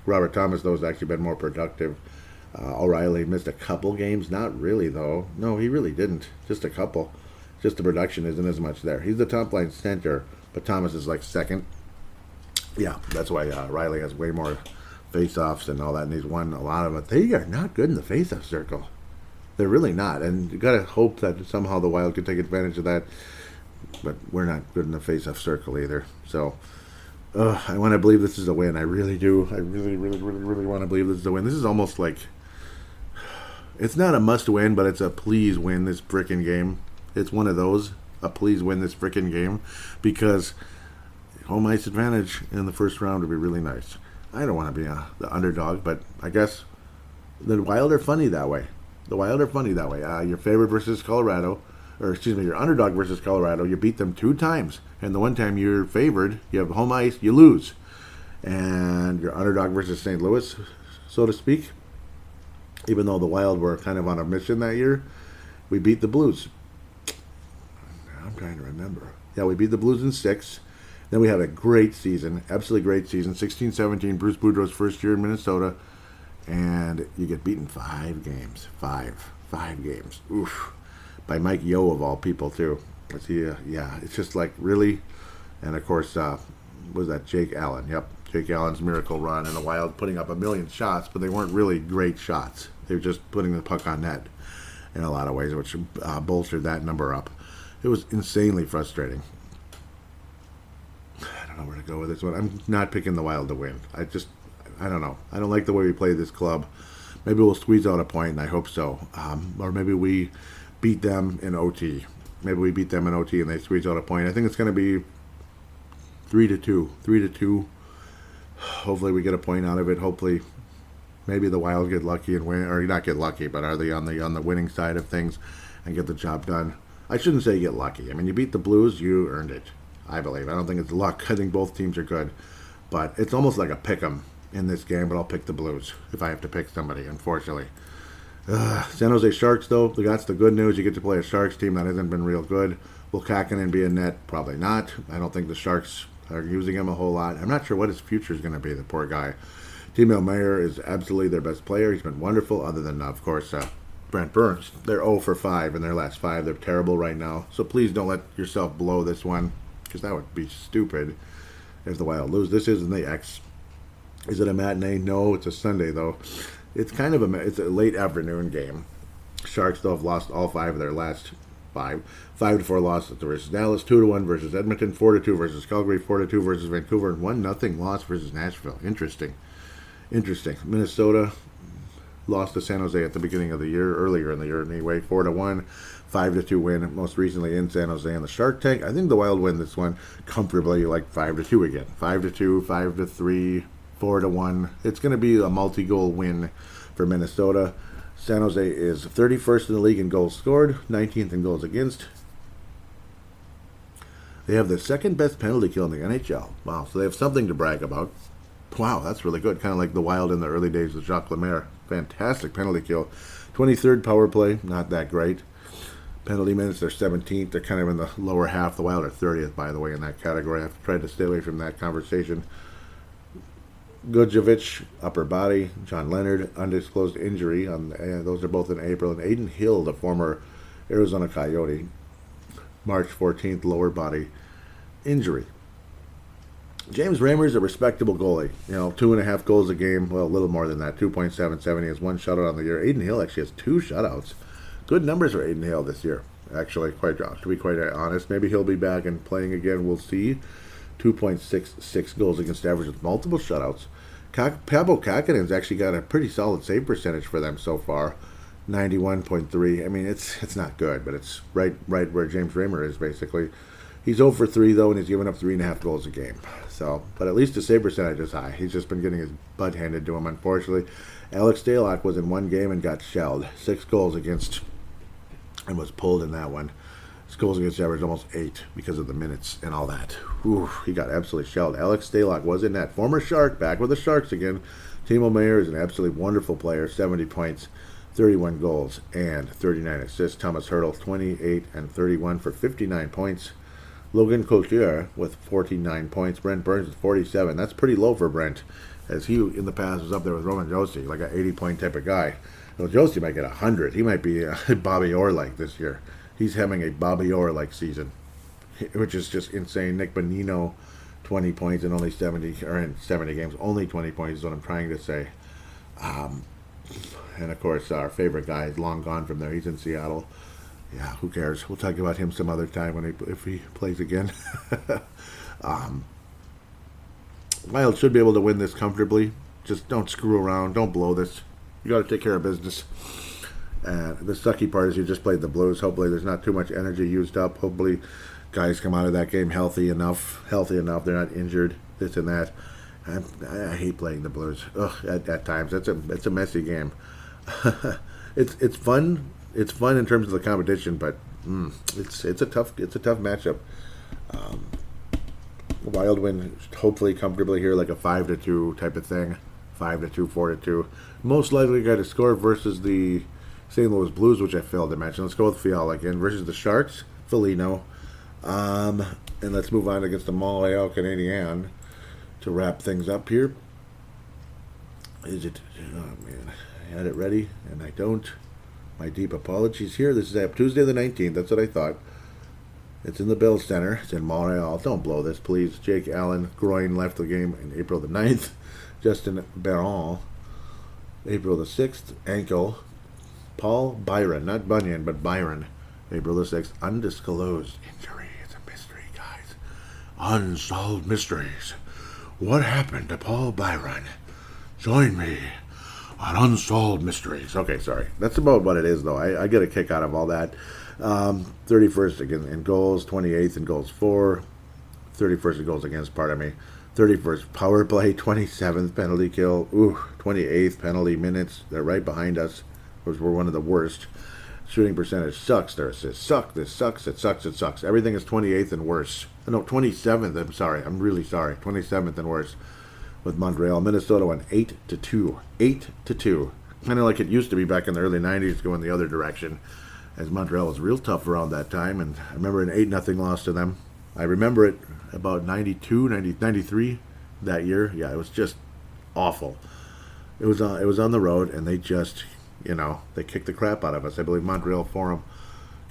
Robert Thomas, though, has actually been more productive. O'Reilly missed a couple games. Not really, though. No, he really didn't. Just a couple. Just the production isn't as much there. He's the top line center, but Thomas is like second. Yeah, that's why Riley has way more face-offs and all that, and he's won a lot of it. They are not good in the face-off circle. They're really not, and you got to hope that somehow the Wild could take advantage of that, but we're not good in the face-off circle either. So I want to believe this is a win. I really do. I really, really, really, really want to believe this is a win. This is almost like, it's not a must-win, but it's a please win this frickin' game. It's one of those, a please win this frickin' game, because home ice advantage in the first round would be really nice. I don't want to be the underdog, but I guess the Wild are funny that way. Your favorite versus Colorado, your underdog versus Colorado, you beat them 2 times. And the one time you're favored, you have home ice, you lose. And your underdog versus St. Louis, so to speak, even though the Wild were kind of on a mission that year, we beat the Blues. I'm trying to remember. Yeah, we beat the Blues in 6. Then we had a great season, absolutely great season. 16-17, Bruce Boudreau's first year in Minnesota. And you get beaten 5 games. 5 games. Oof. By Mike Yeo, of all people, too. It's just like, really? And, of course, was that Jake Allen? Yep, Jake Allen's miracle run, and the Wild putting up 1,000,000 shots, but they weren't really great shots. They were just putting the puck on net in a lot of ways, which bolstered that number up. It was insanely frustrating. I don't know where to go with this one. I'm not picking the Wild to win. I don't know. I don't like the way we play this club. Maybe we'll squeeze out a point, and I hope so. Or maybe we beat them in OT. Maybe we beat them in OT and they squeeze out a point. I think it's going to be 3-2. 3-2. Hopefully we get a point out of it. Hopefully maybe the Wild get lucky and win. Or not get lucky, but are they on the winning side of things and get the job done? I shouldn't say get lucky. I mean, you beat the Blues, you earned it, I believe. I don't think it's luck. I think both teams are good. But it's almost like a pick 'em in this game, but I'll pick the Blues if I have to pick somebody, unfortunately. San Jose Sharks, though, that's the good news. You get to play a Sharks team that hasn't been real good. Will Kakkonen be in net? Probably not. I don't think the Sharks are using him a whole lot. I'm not sure what his future is going to be, the poor guy. Timo Meier is absolutely their best player. He's been wonderful, other than, of course, Brent Burns. They're 0-5 in their last 5. They're terrible right now. So please don't let yourself blow this one, because that would be stupid if the Wild lose. This isn't the X. Is it a matinee? No, it's a Sunday, though. It's kind of it's a late afternoon game. Sharks, though, have lost all 5 of their last 5. 5-4 losses versus Dallas, 2-1 versus Edmonton, 4-2 versus Calgary, 4-2 versus Vancouver, and 1-0 loss versus Nashville. Interesting. Minnesota lost to San Jose at the beginning of the year, earlier in the year anyway, 4-1. 5-2 win, most recently in San Jose on the Shark Tank. I think the Wild win this one comfortably, like 5-2 again. 5-2, 5-3. 4-1. It's going to be a multi-goal win for Minnesota. San Jose is 31st in the league in goals scored, 19th in goals against. They have the second best penalty kill in the NHL. Wow, so they have something to brag about. Wow, that's really good. Kind of like the Wild in the early days of Jacques Lemaire. Fantastic penalty kill. 23rd power play, not that great. Penalty minutes, they're 17th. They're kind of in the lower half. The Wild are 30th, by the way, in that category. I've tried to stay away from that conversation. Gudjovic, upper body. John Leonard, undisclosed injury. Those are both in April. And Aiden Hill, the former Arizona Coyote, March 14th, lower body injury. James Reimer's a respectable goalie. 2.5 goals a game. Well, a little more than that. 2.77. He has 1 shutout on the year. Aiden Hill actually has 2 shutouts. Good numbers for Aiden Hill this year. Actually, to be quite honest. Maybe he'll be back and playing again. We'll see. 2.66 goals against average with multiple shutouts. Pavel Kakanen's actually got a pretty solid save percentage for them so far. 91.3. I mean, it's not good, but it's right where James Reimer is, basically. He's 0 for 3, though, and he's given up 3.5 goals a game. So, but at least the save percentage is high. He's just been getting his butt handed to him, unfortunately. Alex Stalock was in 1 game and got shelled. 6 goals against, and was pulled in that one. His goals against average almost 8 because of the minutes and all that. Whew, he got absolutely shelled. Alex Stalock was in that. Former Shark, back with the Sharks again. Timo Meyer is an absolutely wonderful player. 70 points, 31 goals, and 39 assists. Thomas Hertl, 28 and 31 for 59 points. Logan Couture with 49 points. Brent Burns with 47. That's pretty low for Brent, as he in the past was up there with Roman Josi, like an 80-point type of guy. Well, Josi might get 100. He might be Bobby Orr-like this year. He's having a Bobby Orr-like season, which is just insane. Nick Bonino, 20 points in only 70 games. Only 20 points is what I'm trying to say. And of course, our favorite guy is long gone from there. He's in Seattle. Yeah, who cares? We'll talk about him some other time if he plays again. Wild should be able to win this comfortably. Just don't screw around. Don't blow this. You got to take care of business. The sucky part is you just played the Blues. Hopefully there's not too much energy used up. Hopefully guys come out of that game healthy enough. They're not injured, this and that. I hate playing the Blues. At times. It's a messy game. It's fun. It's fun in terms of the competition, but it's a tough matchup. Wild win hopefully comfortably here, like a 5-2 type of thing, 5-2, 4-2. Most likely guy to score versus the St. Louis Blues, which I failed to mention. Let's go with Fiala again versus the Sharks, Foligno, and let's move on against the Montreal Canadiens to wrap things up here. Is it? Oh man, I had it ready and I don't. My deep apologies here. This is Tuesday the 19th. That's what I thought. It's in the Bell Center. It's in Montreal. Don't blow this, please. Jake Allen, groin, left the game in April the 9th. Justin Barron, April the 6th, ankle. Paul Byron, not Bunyan, but Byron, April the 6th, undisclosed injury. It's a mystery, guys. Unsolved mysteries. What happened to Paul Byron? Join me on Unsolved Mysteries. Okay, sorry. That's about what it is, though. I get a kick out of all that. 31st again in goals, 28th in goals for, 31st in goals against, 31st power play, 27th penalty kill, 28th penalty minutes. They're right behind us, which we're one of the worst. Shooting percentage sucks. Their assists suck. This sucks. It sucks. Everything is 28th and worse. No, 27th. I'm sorry. I'm really sorry. 27th and worse. With Montreal, Minnesota went 8-2. 8-2. Kind of like it used to be back in the early 90s, going the other direction, as Montreal was real tough around that time. And I remember an 8-0 loss to them. I remember it about 93 that year. Yeah, it was just awful. It was on the road, and they just, they kicked the crap out of us. I believe Montreal Forum.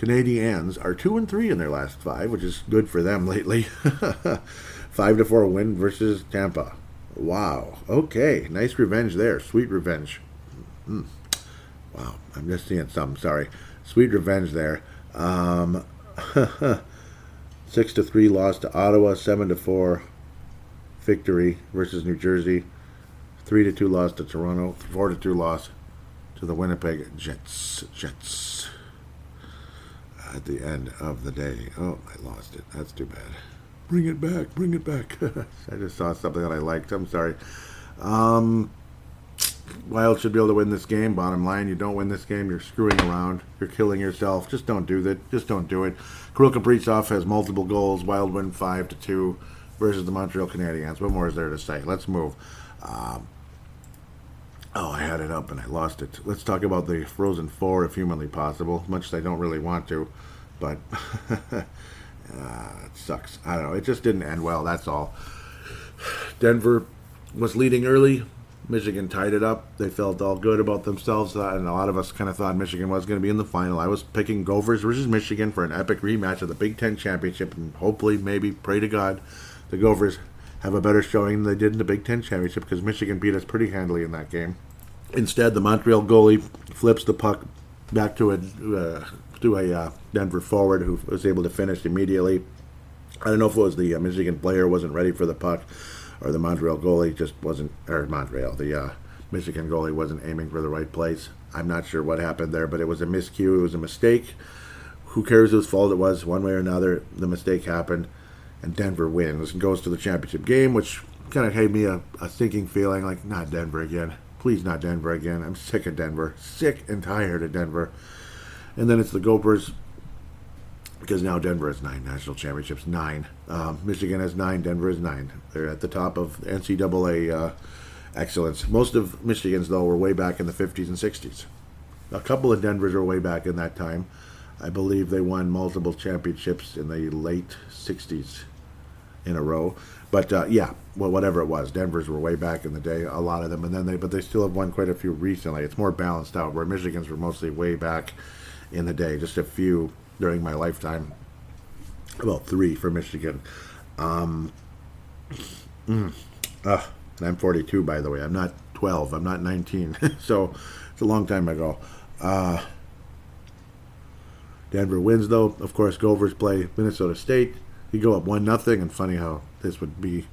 Canadiens are 2-3 in their last 5, which is good for them lately. 5-4 win versus Tampa. Wow. Okay. Nice revenge there. Sweet revenge. Wow. I'm just seeing something. Sorry. Sweet revenge there. 6-3 loss to Ottawa. 7-4 victory versus New Jersey. 3-2 loss to Toronto. 4-2 loss to the Winnipeg Jets. At the end of the day. Oh, I lost it. That's too bad. Bring it back. I just saw something that I liked. I'm sorry. Wild should be able to win this game. Bottom line, you don't win this game, you're screwing around. You're killing yourself. Just don't do that. Just don't do it. Kirill Kaprizov has multiple goals. Wild win 5-2 versus the Montreal Canadiens. What more is there to say? Let's move. I had it up and I lost it. Let's talk about the Frozen Four, if humanly possible. Much as I don't really want to, but it sucks. I don't know. It just didn't end well. That's all. Denver was leading early. Michigan tied it up. They felt all good about themselves, and a lot of us kind of thought Michigan was going to be in the final. I was picking Gophers versus Michigan for an epic rematch of the Big Ten Championship, and hopefully, maybe, pray to God, the Gophers have a better showing than they did in the Big Ten Championship, because Michigan beat us pretty handily in that game. Instead, the Montreal goalie flips the puck back to a Denver forward who was able to finish immediately. I don't know if it was the Michigan player wasn't ready for the puck, or the Montreal goalie just wasn't, or the Michigan goalie wasn't aiming for the right place. I'm not sure what happened there, but it was a miscue. It was a mistake. Who cares whose fault it was? One way or another, the mistake happened, and Denver wins and goes to the championship game, which kind of gave me a sinking feeling, like, not Denver again. Please, not Denver again. I'm sick of Denver. Sick and tired of Denver. And then it's the Gophers, because now Denver has 9 national championships. 9. Michigan has 9. Denver has 9. They're at the top of NCAA excellence. Most of Michigan's, though, were way back in the 50s and 60s. A couple of Denvers are way back in that time. I believe they won multiple championships in the late 60s in a row. But, whatever it was. Denver's were way back in the day, a lot of them. But they still have won quite a few recently. It's more balanced out, where Michigan's were mostly way back in the day. Just a few during my lifetime. About 3 for Michigan. And I'm 42, by the way. I'm not 12. I'm not 19. So it's a long time ago. Denver wins, though. Of course, Gophers play Minnesota State. You go up 1-0, and funny how this would be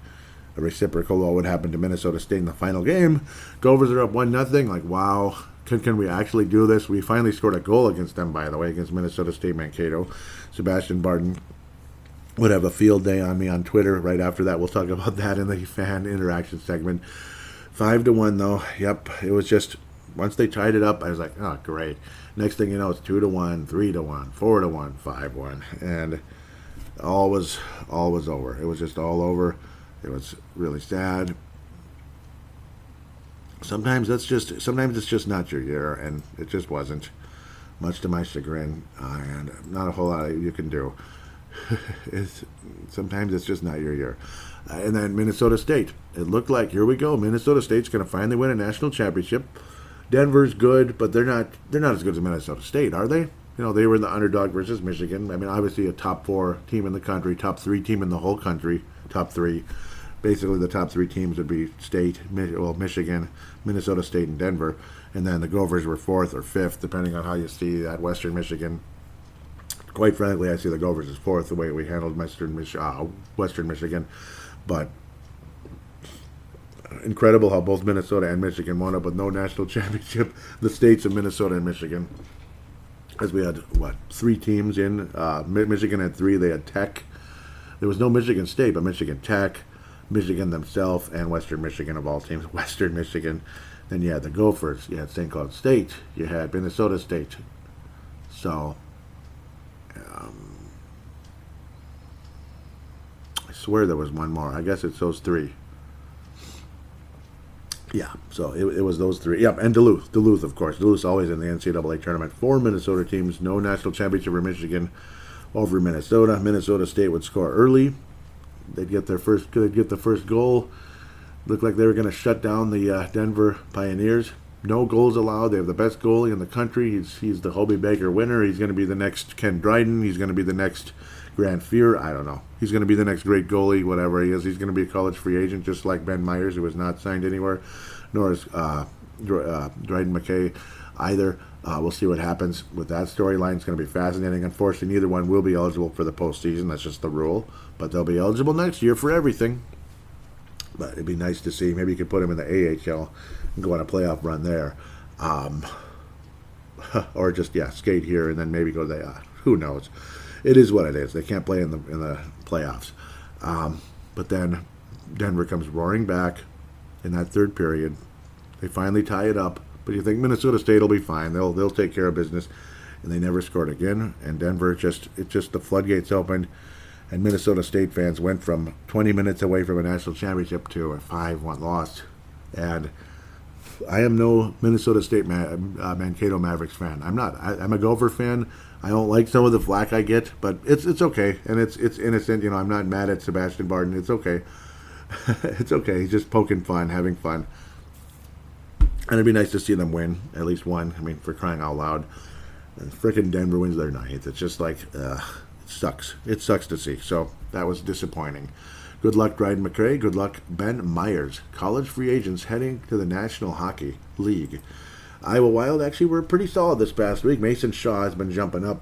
a reciprocal of what would happen to Minnesota State in the final game. Gophers are up 1-0. Like, wow. Can we actually do this? We finally scored a goal against them, by the way, against Minnesota State Mankato. Sebastian Barton would have a field day on me on Twitter. Right after that, we'll talk about that in the fan interaction segment. 5-1, though. Yep, it was just, once they tied it up, I was like, oh, great. Next thing you know, it's 2-1, 3-1, 4-1, 5-1, and all was over. It was just all over. It was really sad. Sometimes it's just not your year, and it just wasn't, much to my chagrin, and not a whole lot you can do. Sometimes it's just not your year. And then Minnesota State. It looked like, here we go, Minnesota State's going to finally win a national championship. Denver's good, but they're not as good as Minnesota State, are they? You know, they were the underdog versus Michigan. I mean, obviously a top 4 team in the country, top 3 team in the whole country, top 3. Basically, the top 3 teams would be Michigan, Minnesota State, and Denver. And then the Gophers were 4th or 5th, depending on how you see that Western Michigan. Quite frankly, I see the Gophers as 4th, the way we handled Western Michigan. But incredible how both Minnesota and Michigan wound up with no national championship. The states of Minnesota and Michigan. As we had, 3 teams in. Michigan had 3. They had Tech. There was no Michigan State, but Michigan Tech, Michigan themselves, and Western Michigan of all teams. Western Michigan. Then you had the Gophers. You had St. Cloud State. You had Minnesota State. So, I swear there was one more. I guess it's those 3. Yeah, so it was those 3. Yep, and Duluth. Duluth, of course. Duluth's always in the NCAA tournament. 4 Minnesota teams. No national championship for Michigan over Minnesota. Minnesota State would score early. They'd get the first goal. Looked like they were going to shut down the Denver Pioneers. No goals allowed. They have the best goalie in the country. He's the Hobie Baker winner. He's going to be the next Ken Dryden. He's going to be the next Grant Fuhr. I don't know. He's going to be the next great goalie, whatever he is. He's going to be a college free agent, just like Ben Myers, who was not signed anywhere, nor is Dryden McKay either. We'll see what happens with that storyline. It's going to be fascinating. Unfortunately, neither one will be eligible for the postseason. That's just the rule. But they'll be eligible next year for everything. But it'd be nice to see. Maybe you could put him in the AHL and go on a playoff run there. Or just, skate here and then maybe go to the, who knows. It is what it is. They can't play in the playoffs. But then Denver comes roaring back in that third period. They finally tie it up, but you think Minnesota State will be fine. They'll take care of business, and they never scored again. And Denver just the floodgates opened, and Minnesota State fans went from 20 minutes away from a national championship to a 5-1 loss. And I am no Minnesota State Mankato Mavericks fan. I'm not. I'm a Gopher fan. I don't like some of the flack I get, but it's okay, and it's innocent. I'm not mad at Sebastian Barton. It's okay. It's okay. He's just poking fun, having fun. And it'd be nice to see them win, at least one. I mean, for crying out loud. And frickin' Denver wins their ninth. It's just like, it sucks. It sucks to see. So that was disappointing. Good luck, Dryden McCray. Good luck, Ben Myers. College free agents heading to the National Hockey League. Iowa Wild actually were pretty solid this past week. Mason Shaw has been jumping up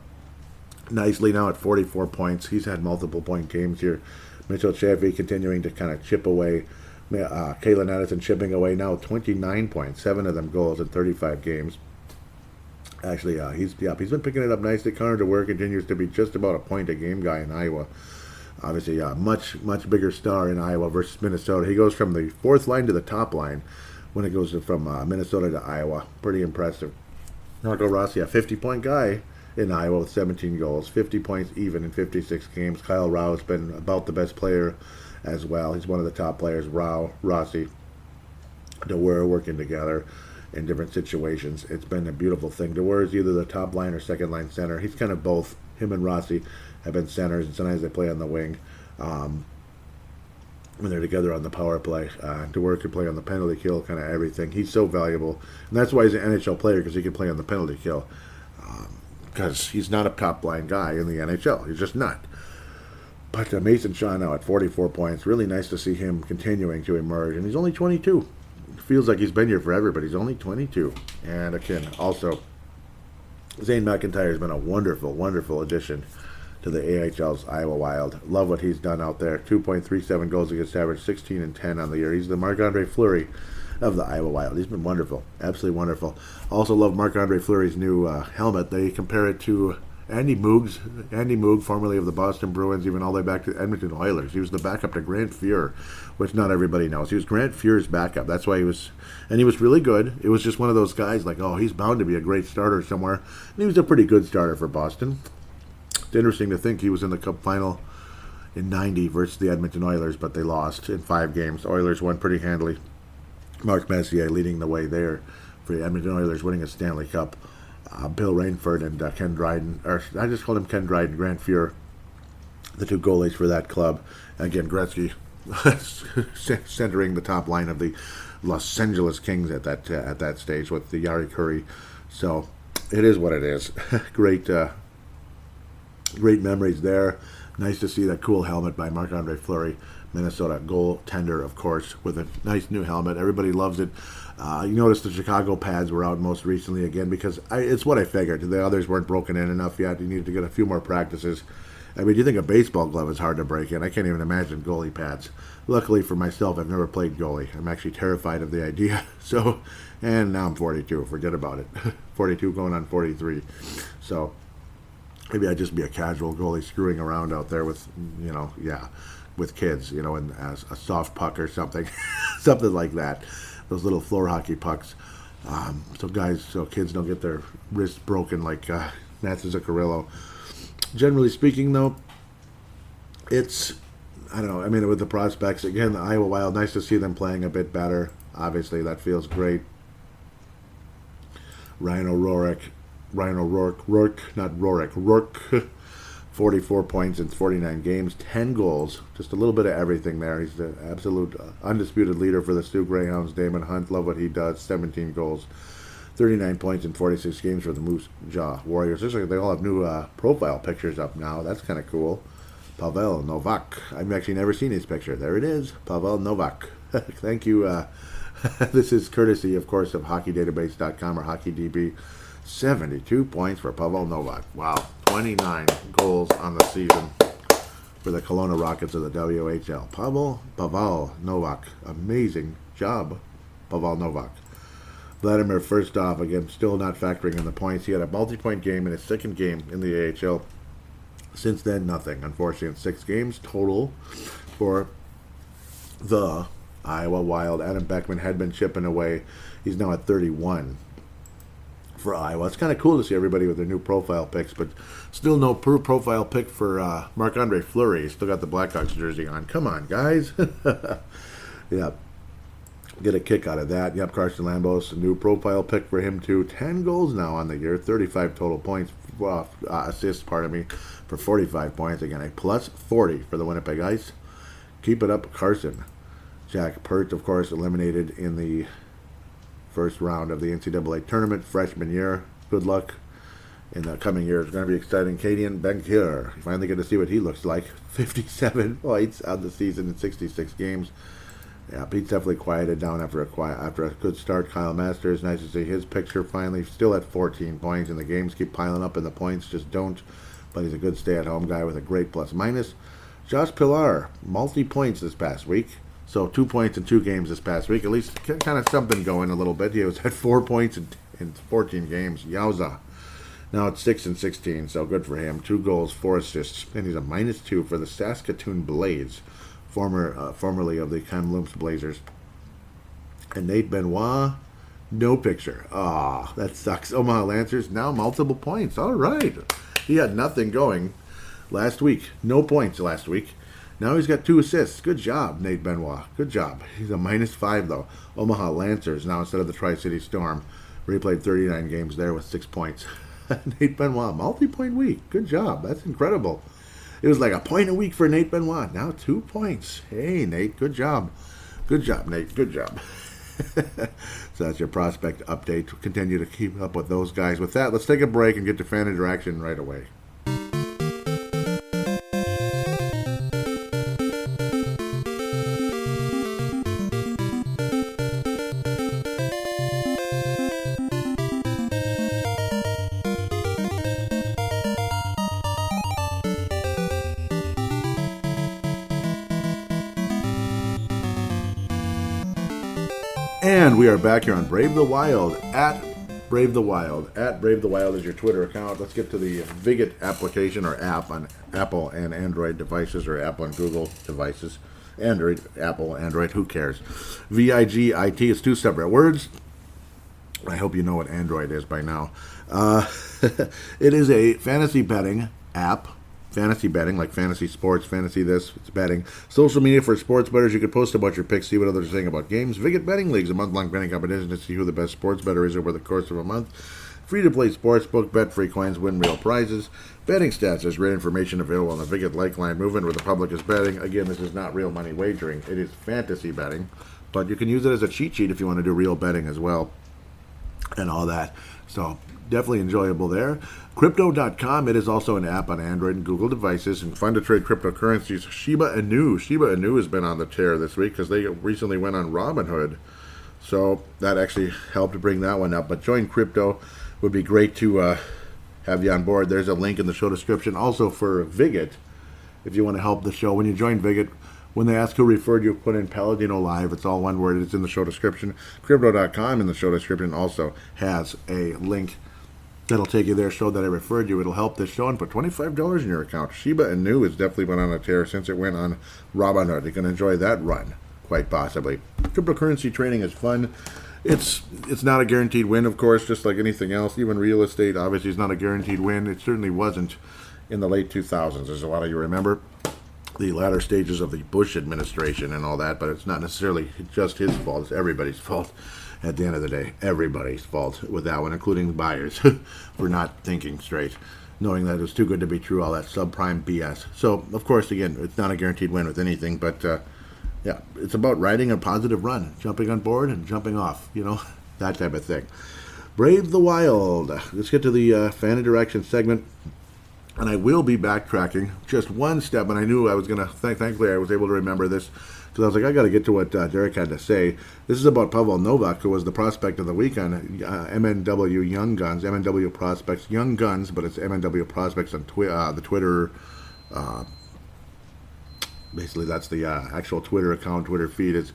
nicely now at 44 points. He's had multiple point games here. Mitchell Chaffee continuing to kind of chip away. Kalen Addison chipping away now 29 points, 7 of them goals in 35 games. Actually, he's been picking it up nicely. Connor DeWer continues to be just about a point a game guy in Iowa. Obviously, much bigger star in Iowa versus Minnesota. He goes from the fourth line to the top line when it goes from Minnesota to Iowa. Pretty impressive. Marco Rossi, a 50-point guy in Iowa with 17 goals, 50 points even in 56 games. Kyle Rau's been about the best player as well. He's one of the top players. Rau, Rossi, DeWer working together in different situations. It's been a beautiful thing. DeWer is either the top line or second line center. He's kind of both. Him and Rossi have been centers, and sometimes they play on the wing when they're together on the power play. DeWer can play on the penalty kill, kind of everything. He's so valuable, and that's why he's an NHL player, because he can play on the penalty kill. Because he's not a top line guy in the NHL. He's just not. But Mason Shaw now at 44 points. Really nice to see him continuing to emerge. And he's only 22. It feels like he's been here forever, but he's only 22. And again, also, Zane McIntyre has been a wonderful, wonderful addition to the AHL's Iowa Wild. Love what he's done out there. 2.37 goals against average, 16 and 10 on the year. He's the Marc-Andre Fleury of the Iowa Wild. He's been wonderful. Absolutely wonderful. Also love Marc-Andre Fleury's new helmet. They compare it to Andy Moog, formerly of the Boston Bruins, even all the way back to Edmonton Oilers. He was the backup to Grant Fuhr, which not everybody knows. He was Grant Fuhr's backup. That's why he was really good. It was just one of those guys like, oh, he's bound to be a great starter somewhere. And he was a pretty good starter for Boston. It's interesting to think he was in the Cup final in 90 versus the Edmonton Oilers, but they lost in 5 games. Oilers won pretty handily. Mark Messier leading the way there for the Edmonton Oilers, winning a Stanley Cup. Bill Rainford and Ken Dryden, or I just called him Ken Dryden, Grant Fuhr, the 2 goalies for that club. And again, Gretzky centering the top line of the Los Angeles Kings at that stage with the Yari Curry. So it is what it is. Great memories there. Nice to see that cool helmet by Marc-Andre Fleury, Minnesota goaltender, of course, with a nice new helmet. Everybody loves it. You notice the Chicago pads were out most recently again, because it's what I figured. The others weren't broken in enough yet. You needed to get a few more practices. I mean, you think a baseball glove is hard to break in. I can't even imagine goalie pads. Luckily for myself, I've never played goalie. I'm actually terrified of the idea. So, and now I'm 42. Forget about it. 42 going on 43. So maybe I'd just be a casual goalie screwing around out there with, with kids, and a soft puck or something. Something like that. Those little floor hockey pucks. So kids don't get their wrists broken like Nats Zuccarello. Generally speaking, though, it's, I don't know, I mean, with the prospects, again, the Iowa Wild, nice to see them playing a bit better. Obviously, that feels great. Rourke, 44 points in 49 games, 10 goals, just a little bit of everything there. He's the absolute undisputed leader for the Sioux Greyhounds. Damon Hunt, love what he does, 17 goals, 39 points in 46 games for the Moose Jaw Warriors. Looks like they all have new profile pictures up now. That's kind of cool. Pavel Novak. I've actually never seen his picture. There it is, Pavel Novak. Thank you. This is courtesy, of course, of HockeyDatabase.com or HockeyDB. 72 points for Pavel Novak. Wow. 29 goals on the season for the Kelowna Rockets of the WHL. Pavel Novak. Amazing job, Pavel Novak. Vladimir Firstov, again, still not factoring in the points. He had a multi-point game in his second game in the AHL. Since then, nothing. Unfortunately, in 6 games total for the Iowa Wild. Adam Beckman had been chipping away. He's now at 31 for Iowa. It's kind of cool to see everybody with their new profile picks, but still no profile pick for Marc-Andre Fleury. He's still got the Blackhawks jersey on. Come on, guys. Yeah. Get a kick out of that. Yep, Carson Lambos, a new profile pick for him too. 10 goals now on the year, 35 total points, assists, for 45 points. Again, a plus 40 for the Winnipeg Ice. Keep it up, Carson. Jack Pert, of course, eliminated in the first round of the NCAA tournament, freshman year. Good luck in the coming year. It's going to be exciting. Kadian Benkir, you finally get to see what he looks like. 57 points on the season in 66 games. Yeah, Pete's definitely quieted down after a good start. Kyle Masters, nice to see his picture finally. Still at 14 points, and the games keep piling up, and the points just don't. But he's a good stay-at-home guy with a great plus-minus. Josh Pilar, multi-points this past week. So 2 points in 2 games this past week. At least kind of something going a little bit. He was at 4 points in 14 games. Yowza. Now it's 6 and 16, so good for him. 2 goals, 4 assists, and he's a -2 for the Saskatoon Blades, formerly of the Kamloops Blazers. And Nate Benoit, no picture. Ah, that sucks. Omaha Lancers, now multiple points. All right. He had nothing going last week. No points last week. Now he's got 2 assists. Good job, Nate Benoit. Good job. He's a -5, though. Omaha Lancers, now instead of the Tri-City Storm, where he played 39 games there with 6 points. Nate Benoit, multi-point week. Good job. That's incredible. It was like a point a week for Nate Benoit. Now 2 points. Hey, Nate, good job. Good job, Nate. Good job. So that's your prospect update. Continue to keep up with those guys. With that, let's take a break and get to fan interaction right away. And we are back here on Brave the Wild, at Brave the Wild. At Brave the Wild is your Twitter account. Let's get to the Vig It application or app on Apple and Android devices, or Apple and Google devices. Android, Apple, Android, who cares? VIGIT is 2 separate words. I hope you know what Android is by now. It is a fantasy betting app. Fantasy betting, like fantasy sports, fantasy this, it's betting. Social media for sports bettors. You can post about your picks, see what others are saying about games. Vig It Betting Leagues, a month-long betting competition to see who the best sports bettor is over the course of a month. Free-to-play sportsbook, bet free coins, win real prizes. Betting stats, there's great information available on the Vig It Lifeline movement where the public is betting. Again, this is not real money wagering. It is fantasy betting. But you can use it as a cheat sheet if you want to do real betting as well. And all that. So definitely enjoyable there. Crypto.com, it is also an app on Android and Google devices and fun to trade cryptocurrencies. Shiba Inu has been on the tear this week because they recently went on Robinhood. So that actually helped bring that one up. But join crypto. Would be great to have you on board. There's a link in the show description. Also for Vig It, if you want to help the show. When you join Vig It, when they ask who referred you, put in Paladinolive. It's all one word. It's in the show description. Crypto.com in the show description also has a link that'll take you there, show that I referred you. It'll help this show and put $25 in your account. Shiba Inu has definitely been on a tear since it went on Robinhood. You can enjoy that run, quite possibly. Cryptocurrency trading is fun. It's not a guaranteed win, of course, just like anything else. Even real estate, obviously, is not a guaranteed win. It certainly wasn't in the late 2000s. There's a lot of you remember the latter stages of the Bush administration and all that, but it's not necessarily just his fault. It's everybody's fault. At the end of the day, everybody's fault with that one, including the buyers, for not thinking straight, knowing that it was too good to be true, all that subprime BS. So, of course, again, it's not a guaranteed win with anything, but, yeah, it's about riding a positive run, jumping on board and jumping off, that type of thing. Brave the Wild. Let's get to the fan interaction segment. And I will be backtracking just one step, and I knew I was going to, thankfully I was able to remember this, because I was like, I got to get to what Derek had to say. This is about Pavel Novak, who was the prospect of the week on MNW Young Guns, MNW Prospects Young Guns, but it's MNW Prospects on the Twitter. Basically, that's the actual Twitter account, Twitter feed is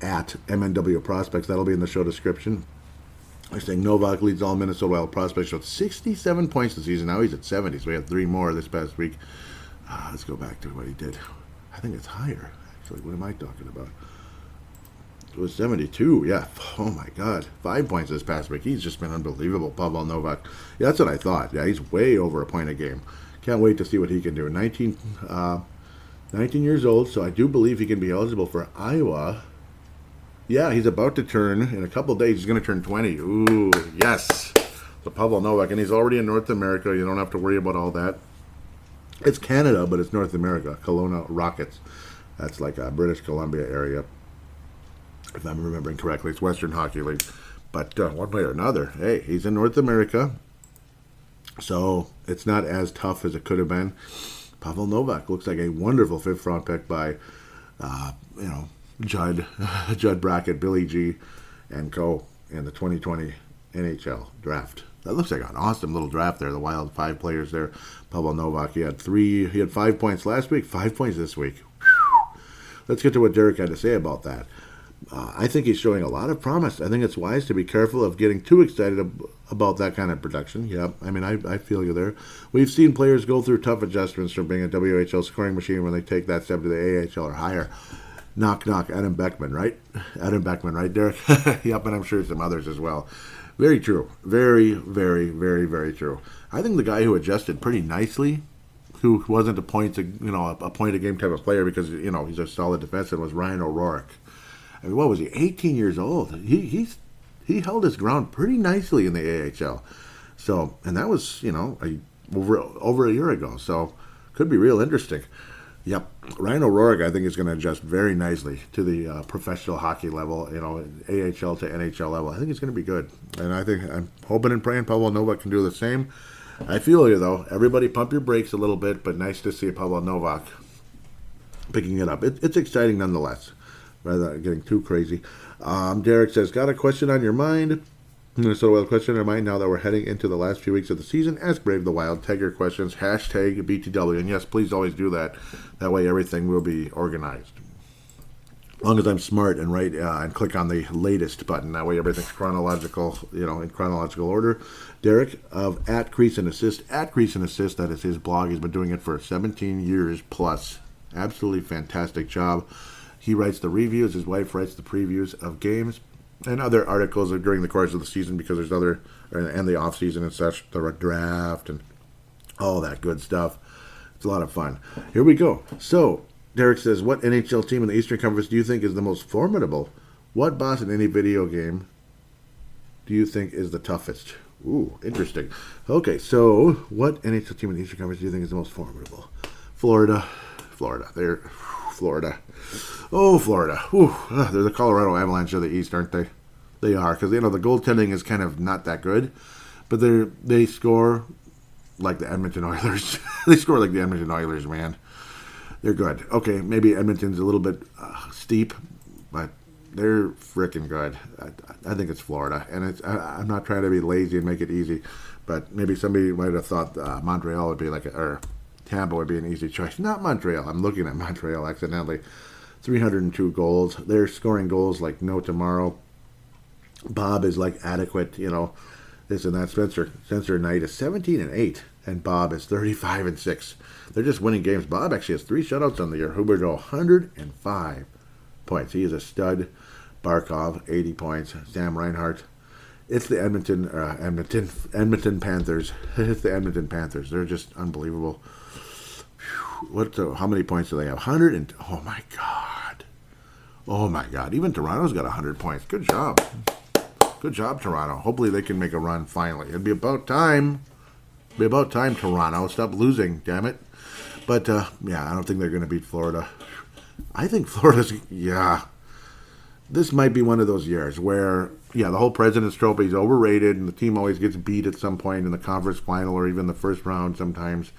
at MNW Prospects. That'll be in the show description. They're saying Novak leads all Minnesota Wild prospects with 67 points this season. Now he's at 70, so we had 3 more this past week. Let's go back to what he did. I think it's higher. Actually, what am I talking about? It was 72, yeah. Oh my God. 5 points this past week. He's just been unbelievable, Pavel Novak. Yeah, that's what I thought. Yeah, he's way over a point a game. Can't wait to see what he can do. 19 years old, so I do believe he can be eligible for Iowa. Yeah, he's about to turn, in a couple of days, he's going to turn 20. Ooh, yes. So Pavel Novak, and he's already in North America. You don't have to worry about all that. It's Canada, but it's North America. Kelowna Rockets. That's like a British Columbia area, if I'm remembering correctly. It's Western Hockey League. But one way or another, hey, he's in North America, so it's not as tough as it could have been. Pavel Novak looks like a wonderful fifth-round pick by, Judd Brackett, Billy G, and co. in the 2020 NHL draft. That looks like an awesome little draft there. The Wild 5 players there. Pavel Novak, he had 5 points last week, 5 points this week. Whew. Let's get to what Derek had to say about that. I think he's showing a lot of promise. I think it's wise to be careful of getting too excited about that kind of production. Yeah, I mean, I feel you there. We've seen players go through tough adjustments from being a WHL scoring machine when they take that step to the AHL or higher. Knock, knock, Adam Beckman, right? Adam Beckman, right, Derek? Yep, and I'm sure some others as well. Very true. Very, very, very, very true. I think the guy who adjusted pretty nicely, who wasn't a point a game type of player because, he's a solid defenseman, was Ryan O'Rourke. I mean, what was he? 18 years old. He held his ground pretty nicely in the AHL. So, and that was, over a year ago. So, could be real interesting. Yep, Ryan O'Rourke, I think, is going to adjust very nicely to the professional hockey level, AHL to NHL level. I think it's going to be good. And I'm hoping and praying Pavel Novak can do the same. I feel you, though. Everybody pump your brakes a little bit, but nice to see Pavel Novak picking it up. It's exciting nonetheless, rather than getting too crazy. Derek says, got a question on your mind? Minnesota Wild question on your mind now that we're heading into the last few weeks of the season. Ask Brave the Wild. Tag your questions. Hashtag BTW. And yes, please always do that. That way everything will be organized. As long as I'm smart and right and click on the latest button. That way everything's chronological, in chronological order. Derek of at Crease and Assist. At Crease and Assist, that is his blog. He's been doing it for 17 years plus. Absolutely fantastic job. He writes the reviews. His wife writes the previews of games and other articles during the course of the season because there's other, and the off season and such, the draft and all that good stuff. It's a lot of fun. Here we go. So, Derek says, what NHL team in the Eastern Conference do you think is the most formidable? What boss in any video game do you think is the toughest? Ooh, interesting. Okay, so what NHL team in the Eastern Conference do you think is the most formidable? Florida. Florida. Oh, Florida. They're the Colorado Avalanche of the East, aren't they? They are, because, the goaltending is kind of not that good. But they score like the Edmonton Oilers. They score like the Edmonton Oilers, man. They're good. Okay, maybe Edmonton's a little bit steep, but they're freaking good. I think it's Florida. And I'm not trying to be lazy and make it easy, but maybe somebody might have thought Montreal would be or Tampa would be an easy choice. Not Montreal. I'm looking at Montreal accidentally. 302 goals. They're scoring goals like no tomorrow. Bob is like adequate, this and that. Spencer Knight is 17-8, and Bob is 35-6. They're just winning games. Bob actually has 3 shutouts on the year. Huberdeau, 105 points. He is a stud. Barkov, 80 points. Sam Reinhart. It's the Edmonton Panthers. It's the Edmonton Panthers. They're just unbelievable. How many points do they have? 100 oh my God. Even Toronto's got 100 points. Good job, Toronto. Hopefully they can make a run finally. It'd be about time. Toronto. Stop losing, damn it. But I don't think they're going to beat Florida. I think Florida's this might be one of those years where the whole President's Trophy is overrated and the team always gets beat at some point in the conference final or even the first round sometimes.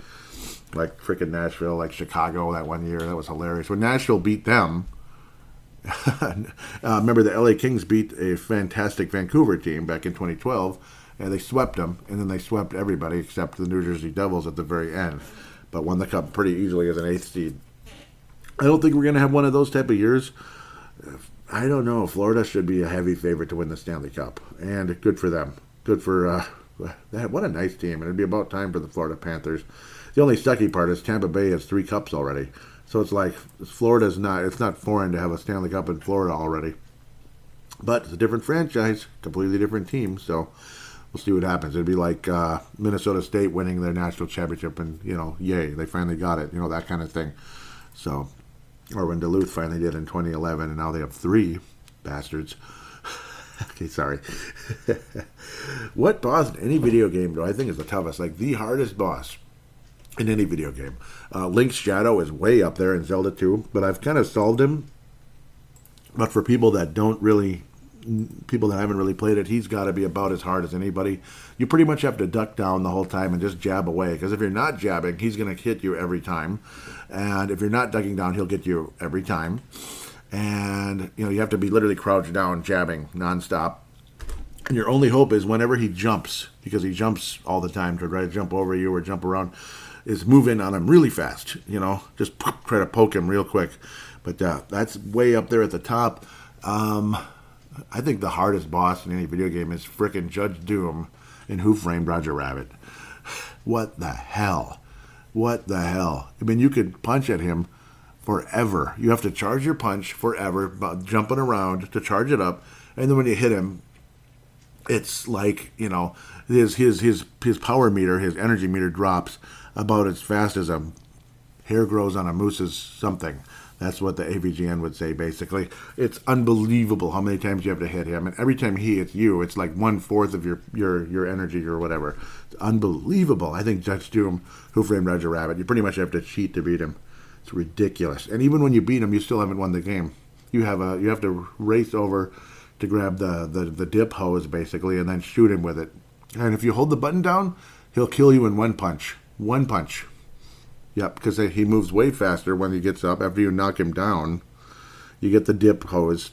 Like frickin' Nashville, like Chicago that one year. That was hilarious. When Nashville beat them, remember the LA Kings beat a fantastic Vancouver team back in 2012, and they swept them, and then they swept everybody except the New Jersey Devils at the very end, but won the cup pretty easily as an 8th seed. I don't think we're going to have one of those type of years. I don't know. Florida should be a heavy favorite to win the Stanley Cup, and good for them. Good for what a nice team, and it'd be about time for the Florida Panthers. The only sucky part is Tampa Bay has 3 cups already. So it's like Florida's not, it's not foreign to have a Stanley Cup in Florida already. But it's a different franchise, completely different team, so we'll see what happens. It'd be like Minnesota State winning their national championship and, yay, they finally got it, that kind of thing. So, or when Duluth finally did in 2011, and now they have 3 bastards. Okay, sorry. What boss in any video game do I think is the toughest? Like the hardest boss in any video game. Link's Shadow is way up there in Zelda 2, but I've kind of solved him. But for people that haven't really played it, he's got to be about as hard as anybody. You pretty much have to duck down the whole time and just jab away, because if you're not jabbing, he's going to hit you every time. And if you're not ducking down, he'll get you every time. And, you have to be literally crouched down, jabbing nonstop. And your only hope is whenever he jumps, because he jumps all the time to try to jump over you or jump around, is move in on him really fast, just try to poke him real quick. But that's way up there at the top. I think the hardest boss in any video game is frickin' Judge Doom in Who Framed Roger Rabbit. What the hell? What the hell? I mean, you could punch at him forever. You have to charge your punch forever, jumping around to charge it up, and then when you hit him, it's like, his power meter, his energy meter drops about as fast as a hair grows on a moose's something. That's what the AVGN would say, basically. It's unbelievable how many times you have to hit him. And every time he hits you, it's like 1/4 of your energy or whatever. It's unbelievable. I think Judge Doom, Who Framed Roger Rabbit, you pretty much have to cheat to beat him. It's ridiculous. And even when you beat him, you still haven't won the game. You have to race over to grab the dip hose, basically, and then shoot him with it. And if you hold the button down, he'll kill you in one punch. One punch. Yep, because he moves way faster when he gets up. After you knock him down, you get the dip hose.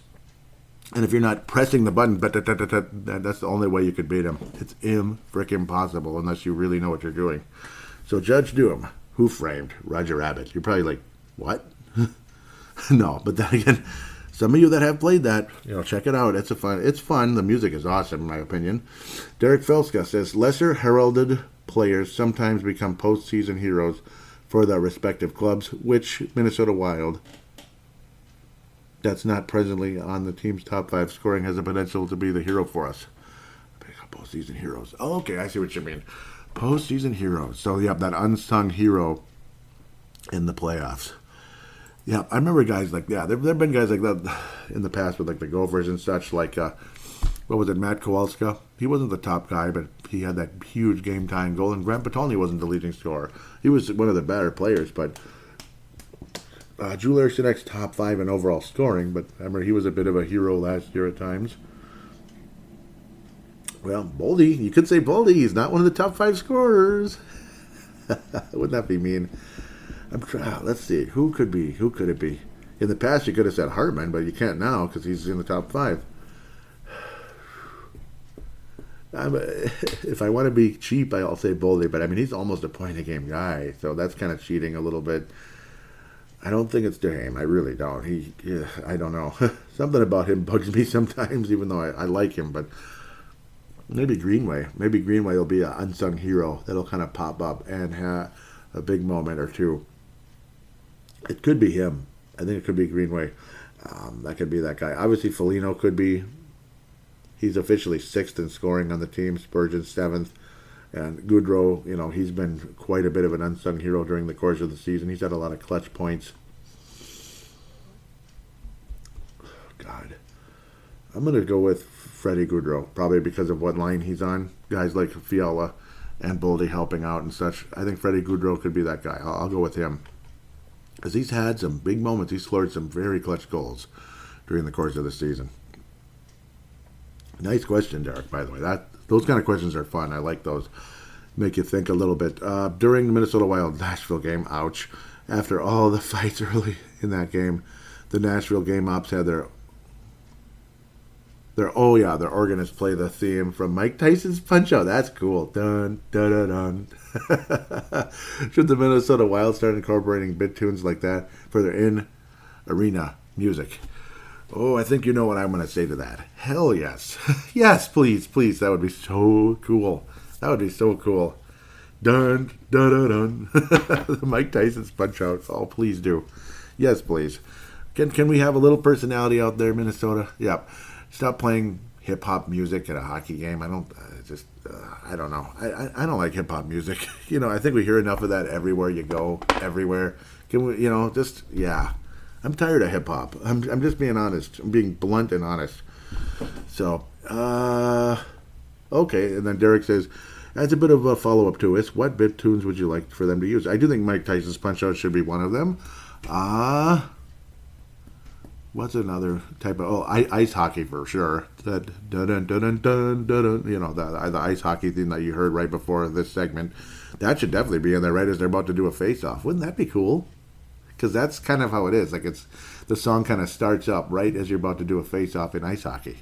And if you're not pressing the button, that's the only way you could beat him. It's frickin' possible unless you really know what you're doing. So Judge Doom, Who Framed Roger Rabbit? You're probably like, what? No, but then again, some of you that have played that, check it out. It's fun. The music is awesome, in my opinion. Derek Felska says, lesser heralded players sometimes become postseason heroes for their respective clubs. Which Minnesota Wild that's not presently on the team's top 5 scoring has the potential to be the hero for us? Postseason heroes. Oh, okay, I see what you mean. Postseason heroes. So, yeah, that unsung hero in the playoffs. Yeah, I remember guys like, there have been guys like that in the past with, like, the Gophers and such, like, what was it, Matt Kowalska? He wasn't the top guy, but he had that huge game-tying goal, and Grant Patolny wasn't the leading scorer. He was one of the better players, but Drew Larsenek's top 5 in overall scoring, but I remember he was a bit of a hero last year at times. Well, Boldy, you could say Boldy, he's not one of the top 5 scorers. Wouldn't that be mean? Let's see, who could it be? In the past, you could have said Hartman, but you can't now because he's in the top 5. If I want to be cheap, I'll say Boldy, but I mean, he's almost a point-a-game guy, so that's kind of cheating a little bit. I don't think it's Duhaime. I really don't. I don't know. Something about him bugs me sometimes, even though I like him, but maybe Greenway. Maybe Greenway will be an unsung hero that'll kind of pop up and have a big moment or two. It could be him. I think it could be Greenway. That could be that guy. Obviously, Foligno could be. He's officially 6th in scoring on the team. Spurgeon 7th. And Goudreau, he's been quite a bit of an unsung hero during the course of the season. He's had a lot of clutch points. God. I'm going to go with Freddie Goudreau, probably because of what line he's on. Guys like Fiala and Boldy helping out and such. I think Freddie Goudreau could be that guy. I'll go with him. Because he's had some big moments. He's scored some very clutch goals during the course of the season. Nice question, Derek, by the way. Those kind of questions are fun. I like those. Make you think a little bit. During the Minnesota Wild Nashville game, ouch, after all the fights early in that game, the Nashville game ops had their organist play the theme from Mike Tyson's Punch-Out. That's cool. Dun, dun, dun, dun. Should the Minnesota Wild start incorporating bit tunes like that for their in-arena music? Oh, I think you know what I'm going to say to that. Hell yes. Yes, please. That would be so cool. Dun, dun, dun, dun. The Mike Tyson's Punch-Out. Oh, please do. Yes, please. Can we have a little personality out there, Minnesota? Yep. Stop playing hip-hop music at a hockey game. I don't, I don't know. I don't like hip-hop music. I think we hear enough of that everywhere you go, everywhere. Can we, yeah. I'm tired of hip-hop. I'm just being honest. I'm being blunt and honest. So, okay. And then Derek says, as a bit of a follow-up to us, what bit tunes would you like for them to use? I do think Mike Tyson's Punch-Out should be one of them. What's another type of... ice hockey for sure. That the ice hockey thing that you heard right before this segment. That should definitely be in there right as they're about to do a face-off. Wouldn't that be cool? Because that's kind of how it is. Like, the song kind of starts up right as you're about to do a face-off in ice hockey.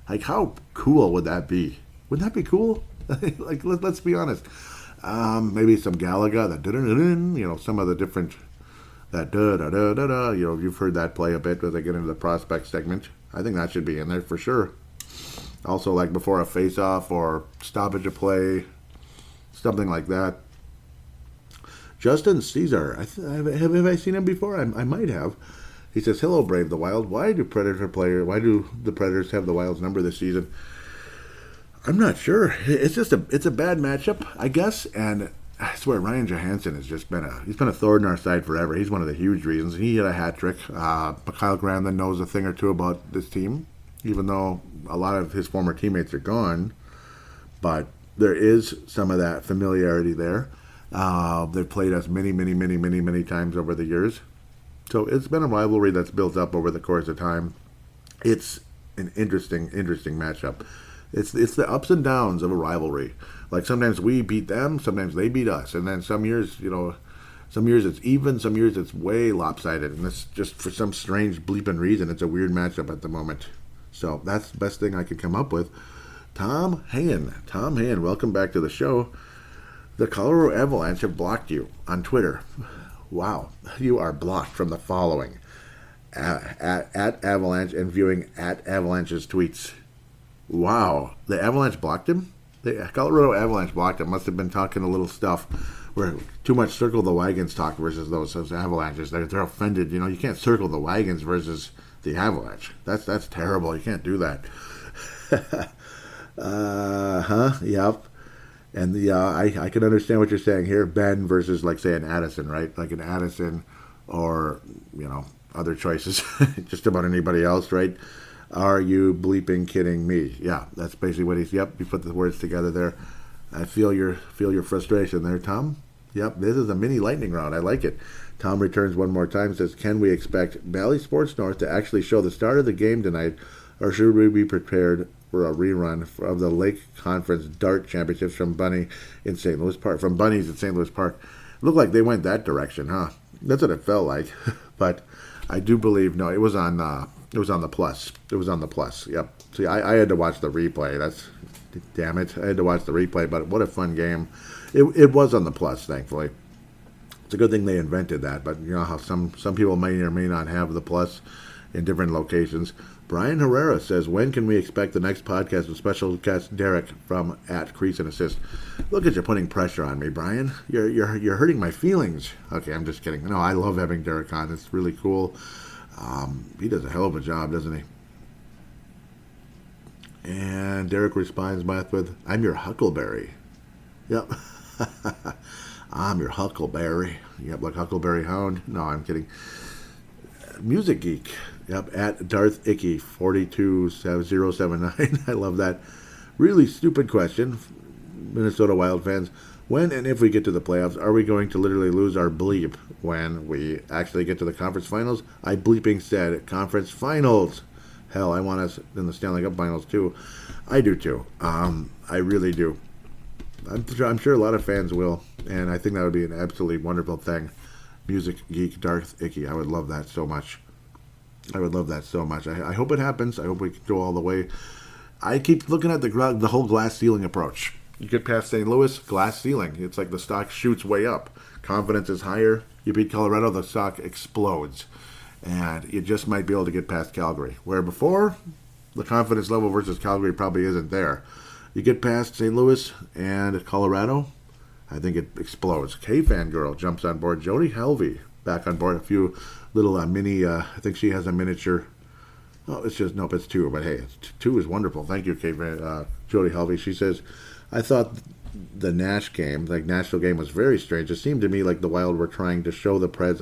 Like, how cool would that be? Wouldn't that be cool? Like, let's be honest. Maybe some Galaga, some of the different... That da-da-da-da-da, you've heard that play a bit as I get into the prospect segment. I think that should be in there for sure. Also, like before a face-off or stoppage of play, something like that. Justin Caesar, have I seen him before? I might have. He says, hello, Brave the Wild. Why do the Predators have the Wild's number this season? I'm not sure. It's a bad matchup, I guess, and I swear Ryan Johansson has just been a thorn in our side forever. He's one of the huge reasons. He hit a hat trick. Kyle Granlund knows a thing or two about this team, even though a lot of his former teammates are gone. But there is some of that familiarity there. They've played us many, many, many, many, many times over the years. So it's been a rivalry that's built up over the course of time. It's an interesting matchup. It's the ups and downs of a rivalry. Like sometimes we beat them, sometimes they beat us, and then some years it's even, some years it's way lopsided, and it's just for some strange bleeping reason, it's a weird matchup at the moment. So that's the best thing I could come up with. Tom Hayen, welcome back to the show. The Colorado Avalanche have blocked you on Twitter. Wow, you are blocked from the following: at Avalanche and viewing at Avalanche's tweets. Wow, the Avalanche blocked him? The Colorado Avalanche blocked him. Must have been talking a little stuff where too much circle the wagons talk versus those Avalanches. They're offended. You can't circle the wagons versus the Avalanche. That's terrible. You can't do that. Yep. And I can understand what you're saying here. Ben versus, like, say, an Addison, right? Like an Addison or, other choices. Just about anybody else, right? Are you bleeping kidding me? Yeah, that's basically what he's... Yep, you put the words together there. I feel your frustration there, Tom. Yep, this is a mini lightning round. I like it. Tom returns one more time, says, can we expect Bally Sports North to actually show the start of the game tonight, or should we be prepared for a rerun of the Lake Conference Dart Championships from Bunnies in St. Louis Park? Looked like they went that direction, huh? That's what it felt like. But I do believe, no, it was on the Plus. It was on the Plus. Yep. See, I had to watch the replay. Damn it. I had to watch the replay, but what a fun game. It was on the Plus, thankfully. It's a good thing they invented that, but you know how some people may or may not have the Plus in different locations. Brian Herrera says, when can we expect the next podcast with special guest Derek from at Crease and Assist? Look at you putting pressure on me, Brian. You're hurting my feelings. Okay, I'm just kidding. No, I love having Derek on. It's really cool. He does a hell of a job, doesn't he? And Derek responds back with, I'm your Huckleberry. Yep. I'm your Huckleberry. Yep, like Huckleberry Hound. No, I'm kidding. Music Geek. Yep, at Darth Icky 42079. I love that. Really stupid question. Minnesota Wild fans. When and if we get to the playoffs, are we going to literally lose our bleep when we actually get to the conference finals? I bleeping said conference finals. Hell, I want us in the Stanley Cup finals too. I do too. I really do. I'm sure a lot of fans will, and I think that would be an absolutely wonderful thing. Music Geek Darth Icky. I would love that so much. I hope it happens. I hope we can go all the way. I keep looking at the whole glass ceiling approach. You get past St. Louis, glass ceiling. It's like the stock shoots way up. Confidence is higher. You beat Colorado, the stock explodes. And you just might be able to get past Calgary. Where before, the confidence level versus Calgary probably isn't there. You get past St. Louis and Colorado, I think it explodes. K-Fangirl jumps on board. Jody Helvey back on board. A few little mini, I think she has a miniature Oh, it's just, nope, it's 2. But hey, 2 is wonderful. Thank you, Kate, Jody Helvey. She says, I thought the Nash game, like Nashville game, was very strange. It seemed to me like the Wild were trying to show the Preds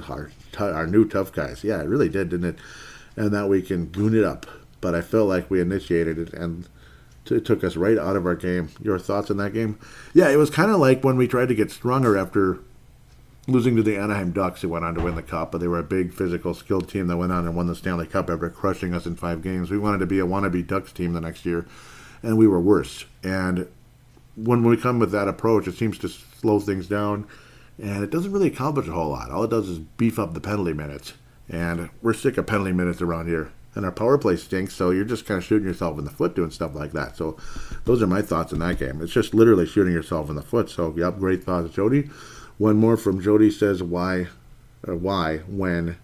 our new tough guys. Yeah, it really did, didn't it? And that we can goon it up. But I felt like we initiated it, and it took us right out of our game. Your thoughts on that game? Yeah, it was kind of like when we tried to get stronger after losing to the Anaheim Ducks, who went on to win the Cup, but they were a big, physical, skilled team that went on and won the Stanley Cup after crushing us in 5 games. We wanted to be a wannabe Ducks team the next year, and we were worse. And when we come with that approach, it seems to slow things down, and it doesn't really accomplish a whole lot. All it does is beef up the penalty minutes, and we're sick of penalty minutes around here. And our power play stinks, so you're just kind of shooting yourself in the foot doing stuff like that. So those are my thoughts on that game. It's just literally shooting yourself in the foot. So, yep, great thoughts, Jody. One more from Jody says, why when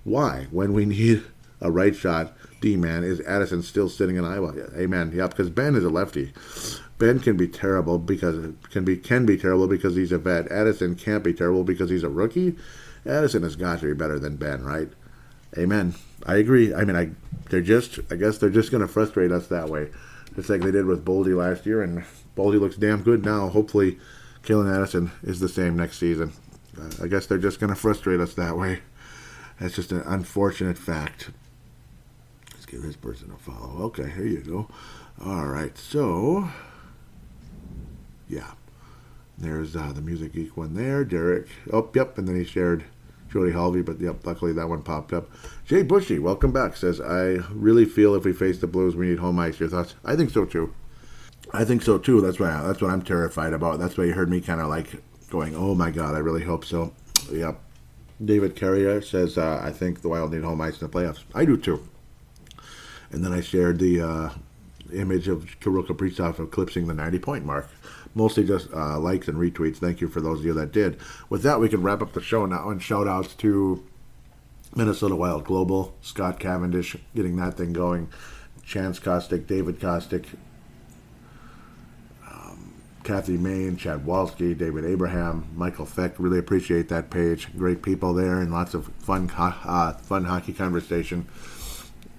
we need a right shot D-man, is Addison still sitting in Iowa? Yeah, amen. Yeah, because Ben is a lefty. Ben can be terrible because he's a vet. Addison can't be terrible because he's a rookie. Addison has got to be better than Ben, right? Amen. I agree. I mean, I guess they're just going to frustrate us that way, just like they did with Boldy last year, and Boldy looks damn good now. Hopefully, Kalen Addison is the same next season. I guess they're just going to frustrate us that way. That's just an unfortunate fact. Let's give this person a follow. Okay, here you go. All right, so yeah, there's the Music Geek one there. Derek. Oh, yep, and then he shared Jody Halvey, but yep, luckily that one popped up. Jay Bushy, welcome back, says, I really feel if we face the Blues, we need home ice. Your thoughts? I think so too. That's what I'm terrified about. That's why you heard me kind of like going, oh my God, I really hope so. Yep. David Carrier says, I think the Wild need home ice in the playoffs. I do too. And then I shared the image of Kirill Kaprizov eclipsing the 90-point mark. Mostly just likes and retweets. Thank you for those of you that did. With that, we can wrap up the show now, and shout outs to Minnesota Wild Global, Scott Cavendish getting that thing going, Chance Kostick, David Kostick, Kathy Main, Chad Walski, David Abraham, Michael Feck. Really appreciate that page. Great people there and lots of fun hockey conversation.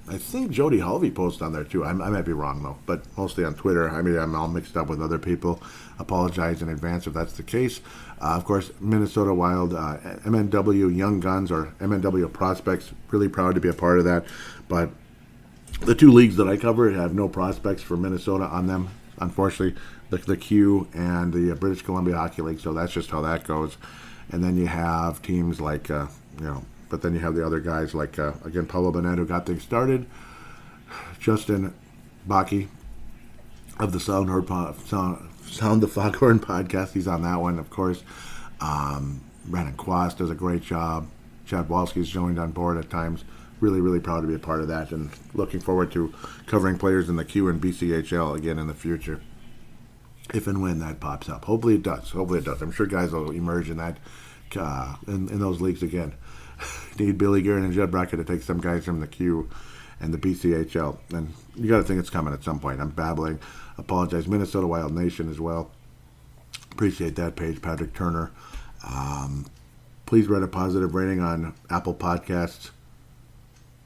I think Jody Halvey posted on there too. I might be wrong though, but mostly on Twitter. I mean, I'm all mixed up with other people. Apologize in advance if that's the case. Of course, Minnesota Wild, MNW Young Guns or MNW Prospects. Really proud to be a part of that. But the 2 leagues that I cover have no prospects for Minnesota on them. Unfortunately, the Q and the British Columbia Hockey League. So that's just how that goes. And then you have teams like, but then you have the other guys like, again, Paulo Bennett, who got things started. Justin Bakke of the Sound the Foghorn podcast. He's on that one, of course. Brandon Quast does a great job. Chad Walski's joined on board at times. Really, really proud to be a part of that, and looking forward to covering players in the Q and BCHL again in the future, if and when that pops up. Hopefully it does. I'm sure guys will emerge in that in those leagues again. Need Billy Guerin and Judd Brackett to take some guys from the Q and the BCHL, and you got to think it's coming at some point. I'm babbling. Apologize. Minnesota Wild Nation as well. Appreciate that page, Patrick Turner. Please write a positive rating on Apple Podcasts,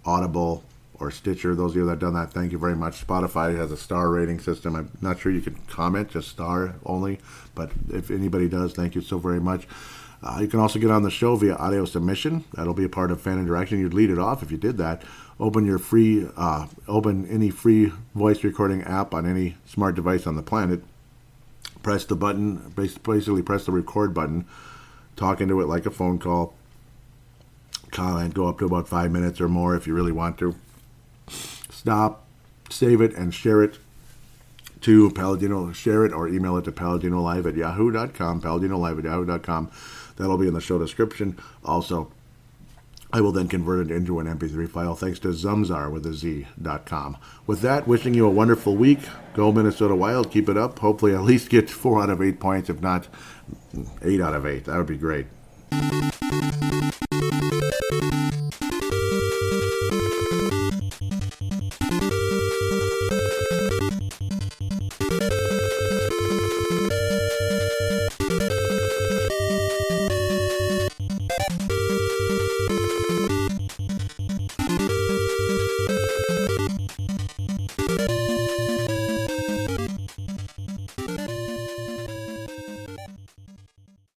Audible, or Stitcher. Those of you that have done that, thank you very much. Spotify has a star rating system. I'm not sure you can comment, just star only, but if anybody does, thank you so very much. You can also get on the show via audio submission. That'll be a part of fan interaction. You'd lead it off if you did that. Open any free voice recording app on any smart device on the planet. Press the button, basically press the record button. Talk into it like a phone call. Comment, go up to about 5 minutes or more if you really want to. Stop, save it, and share it to Paladino. Share it or email it to paladinolive@yahoo.com. Paladinolive@yahoo.com. That'll be in the show description. Also, I will then convert it into an MP3 file thanks to Zumzar with a Z.com. With that, wishing you a wonderful week. Go Minnesota Wild. Keep it up. Hopefully at least get 4 out of 8 points, if not 8 out of 8. That would be great.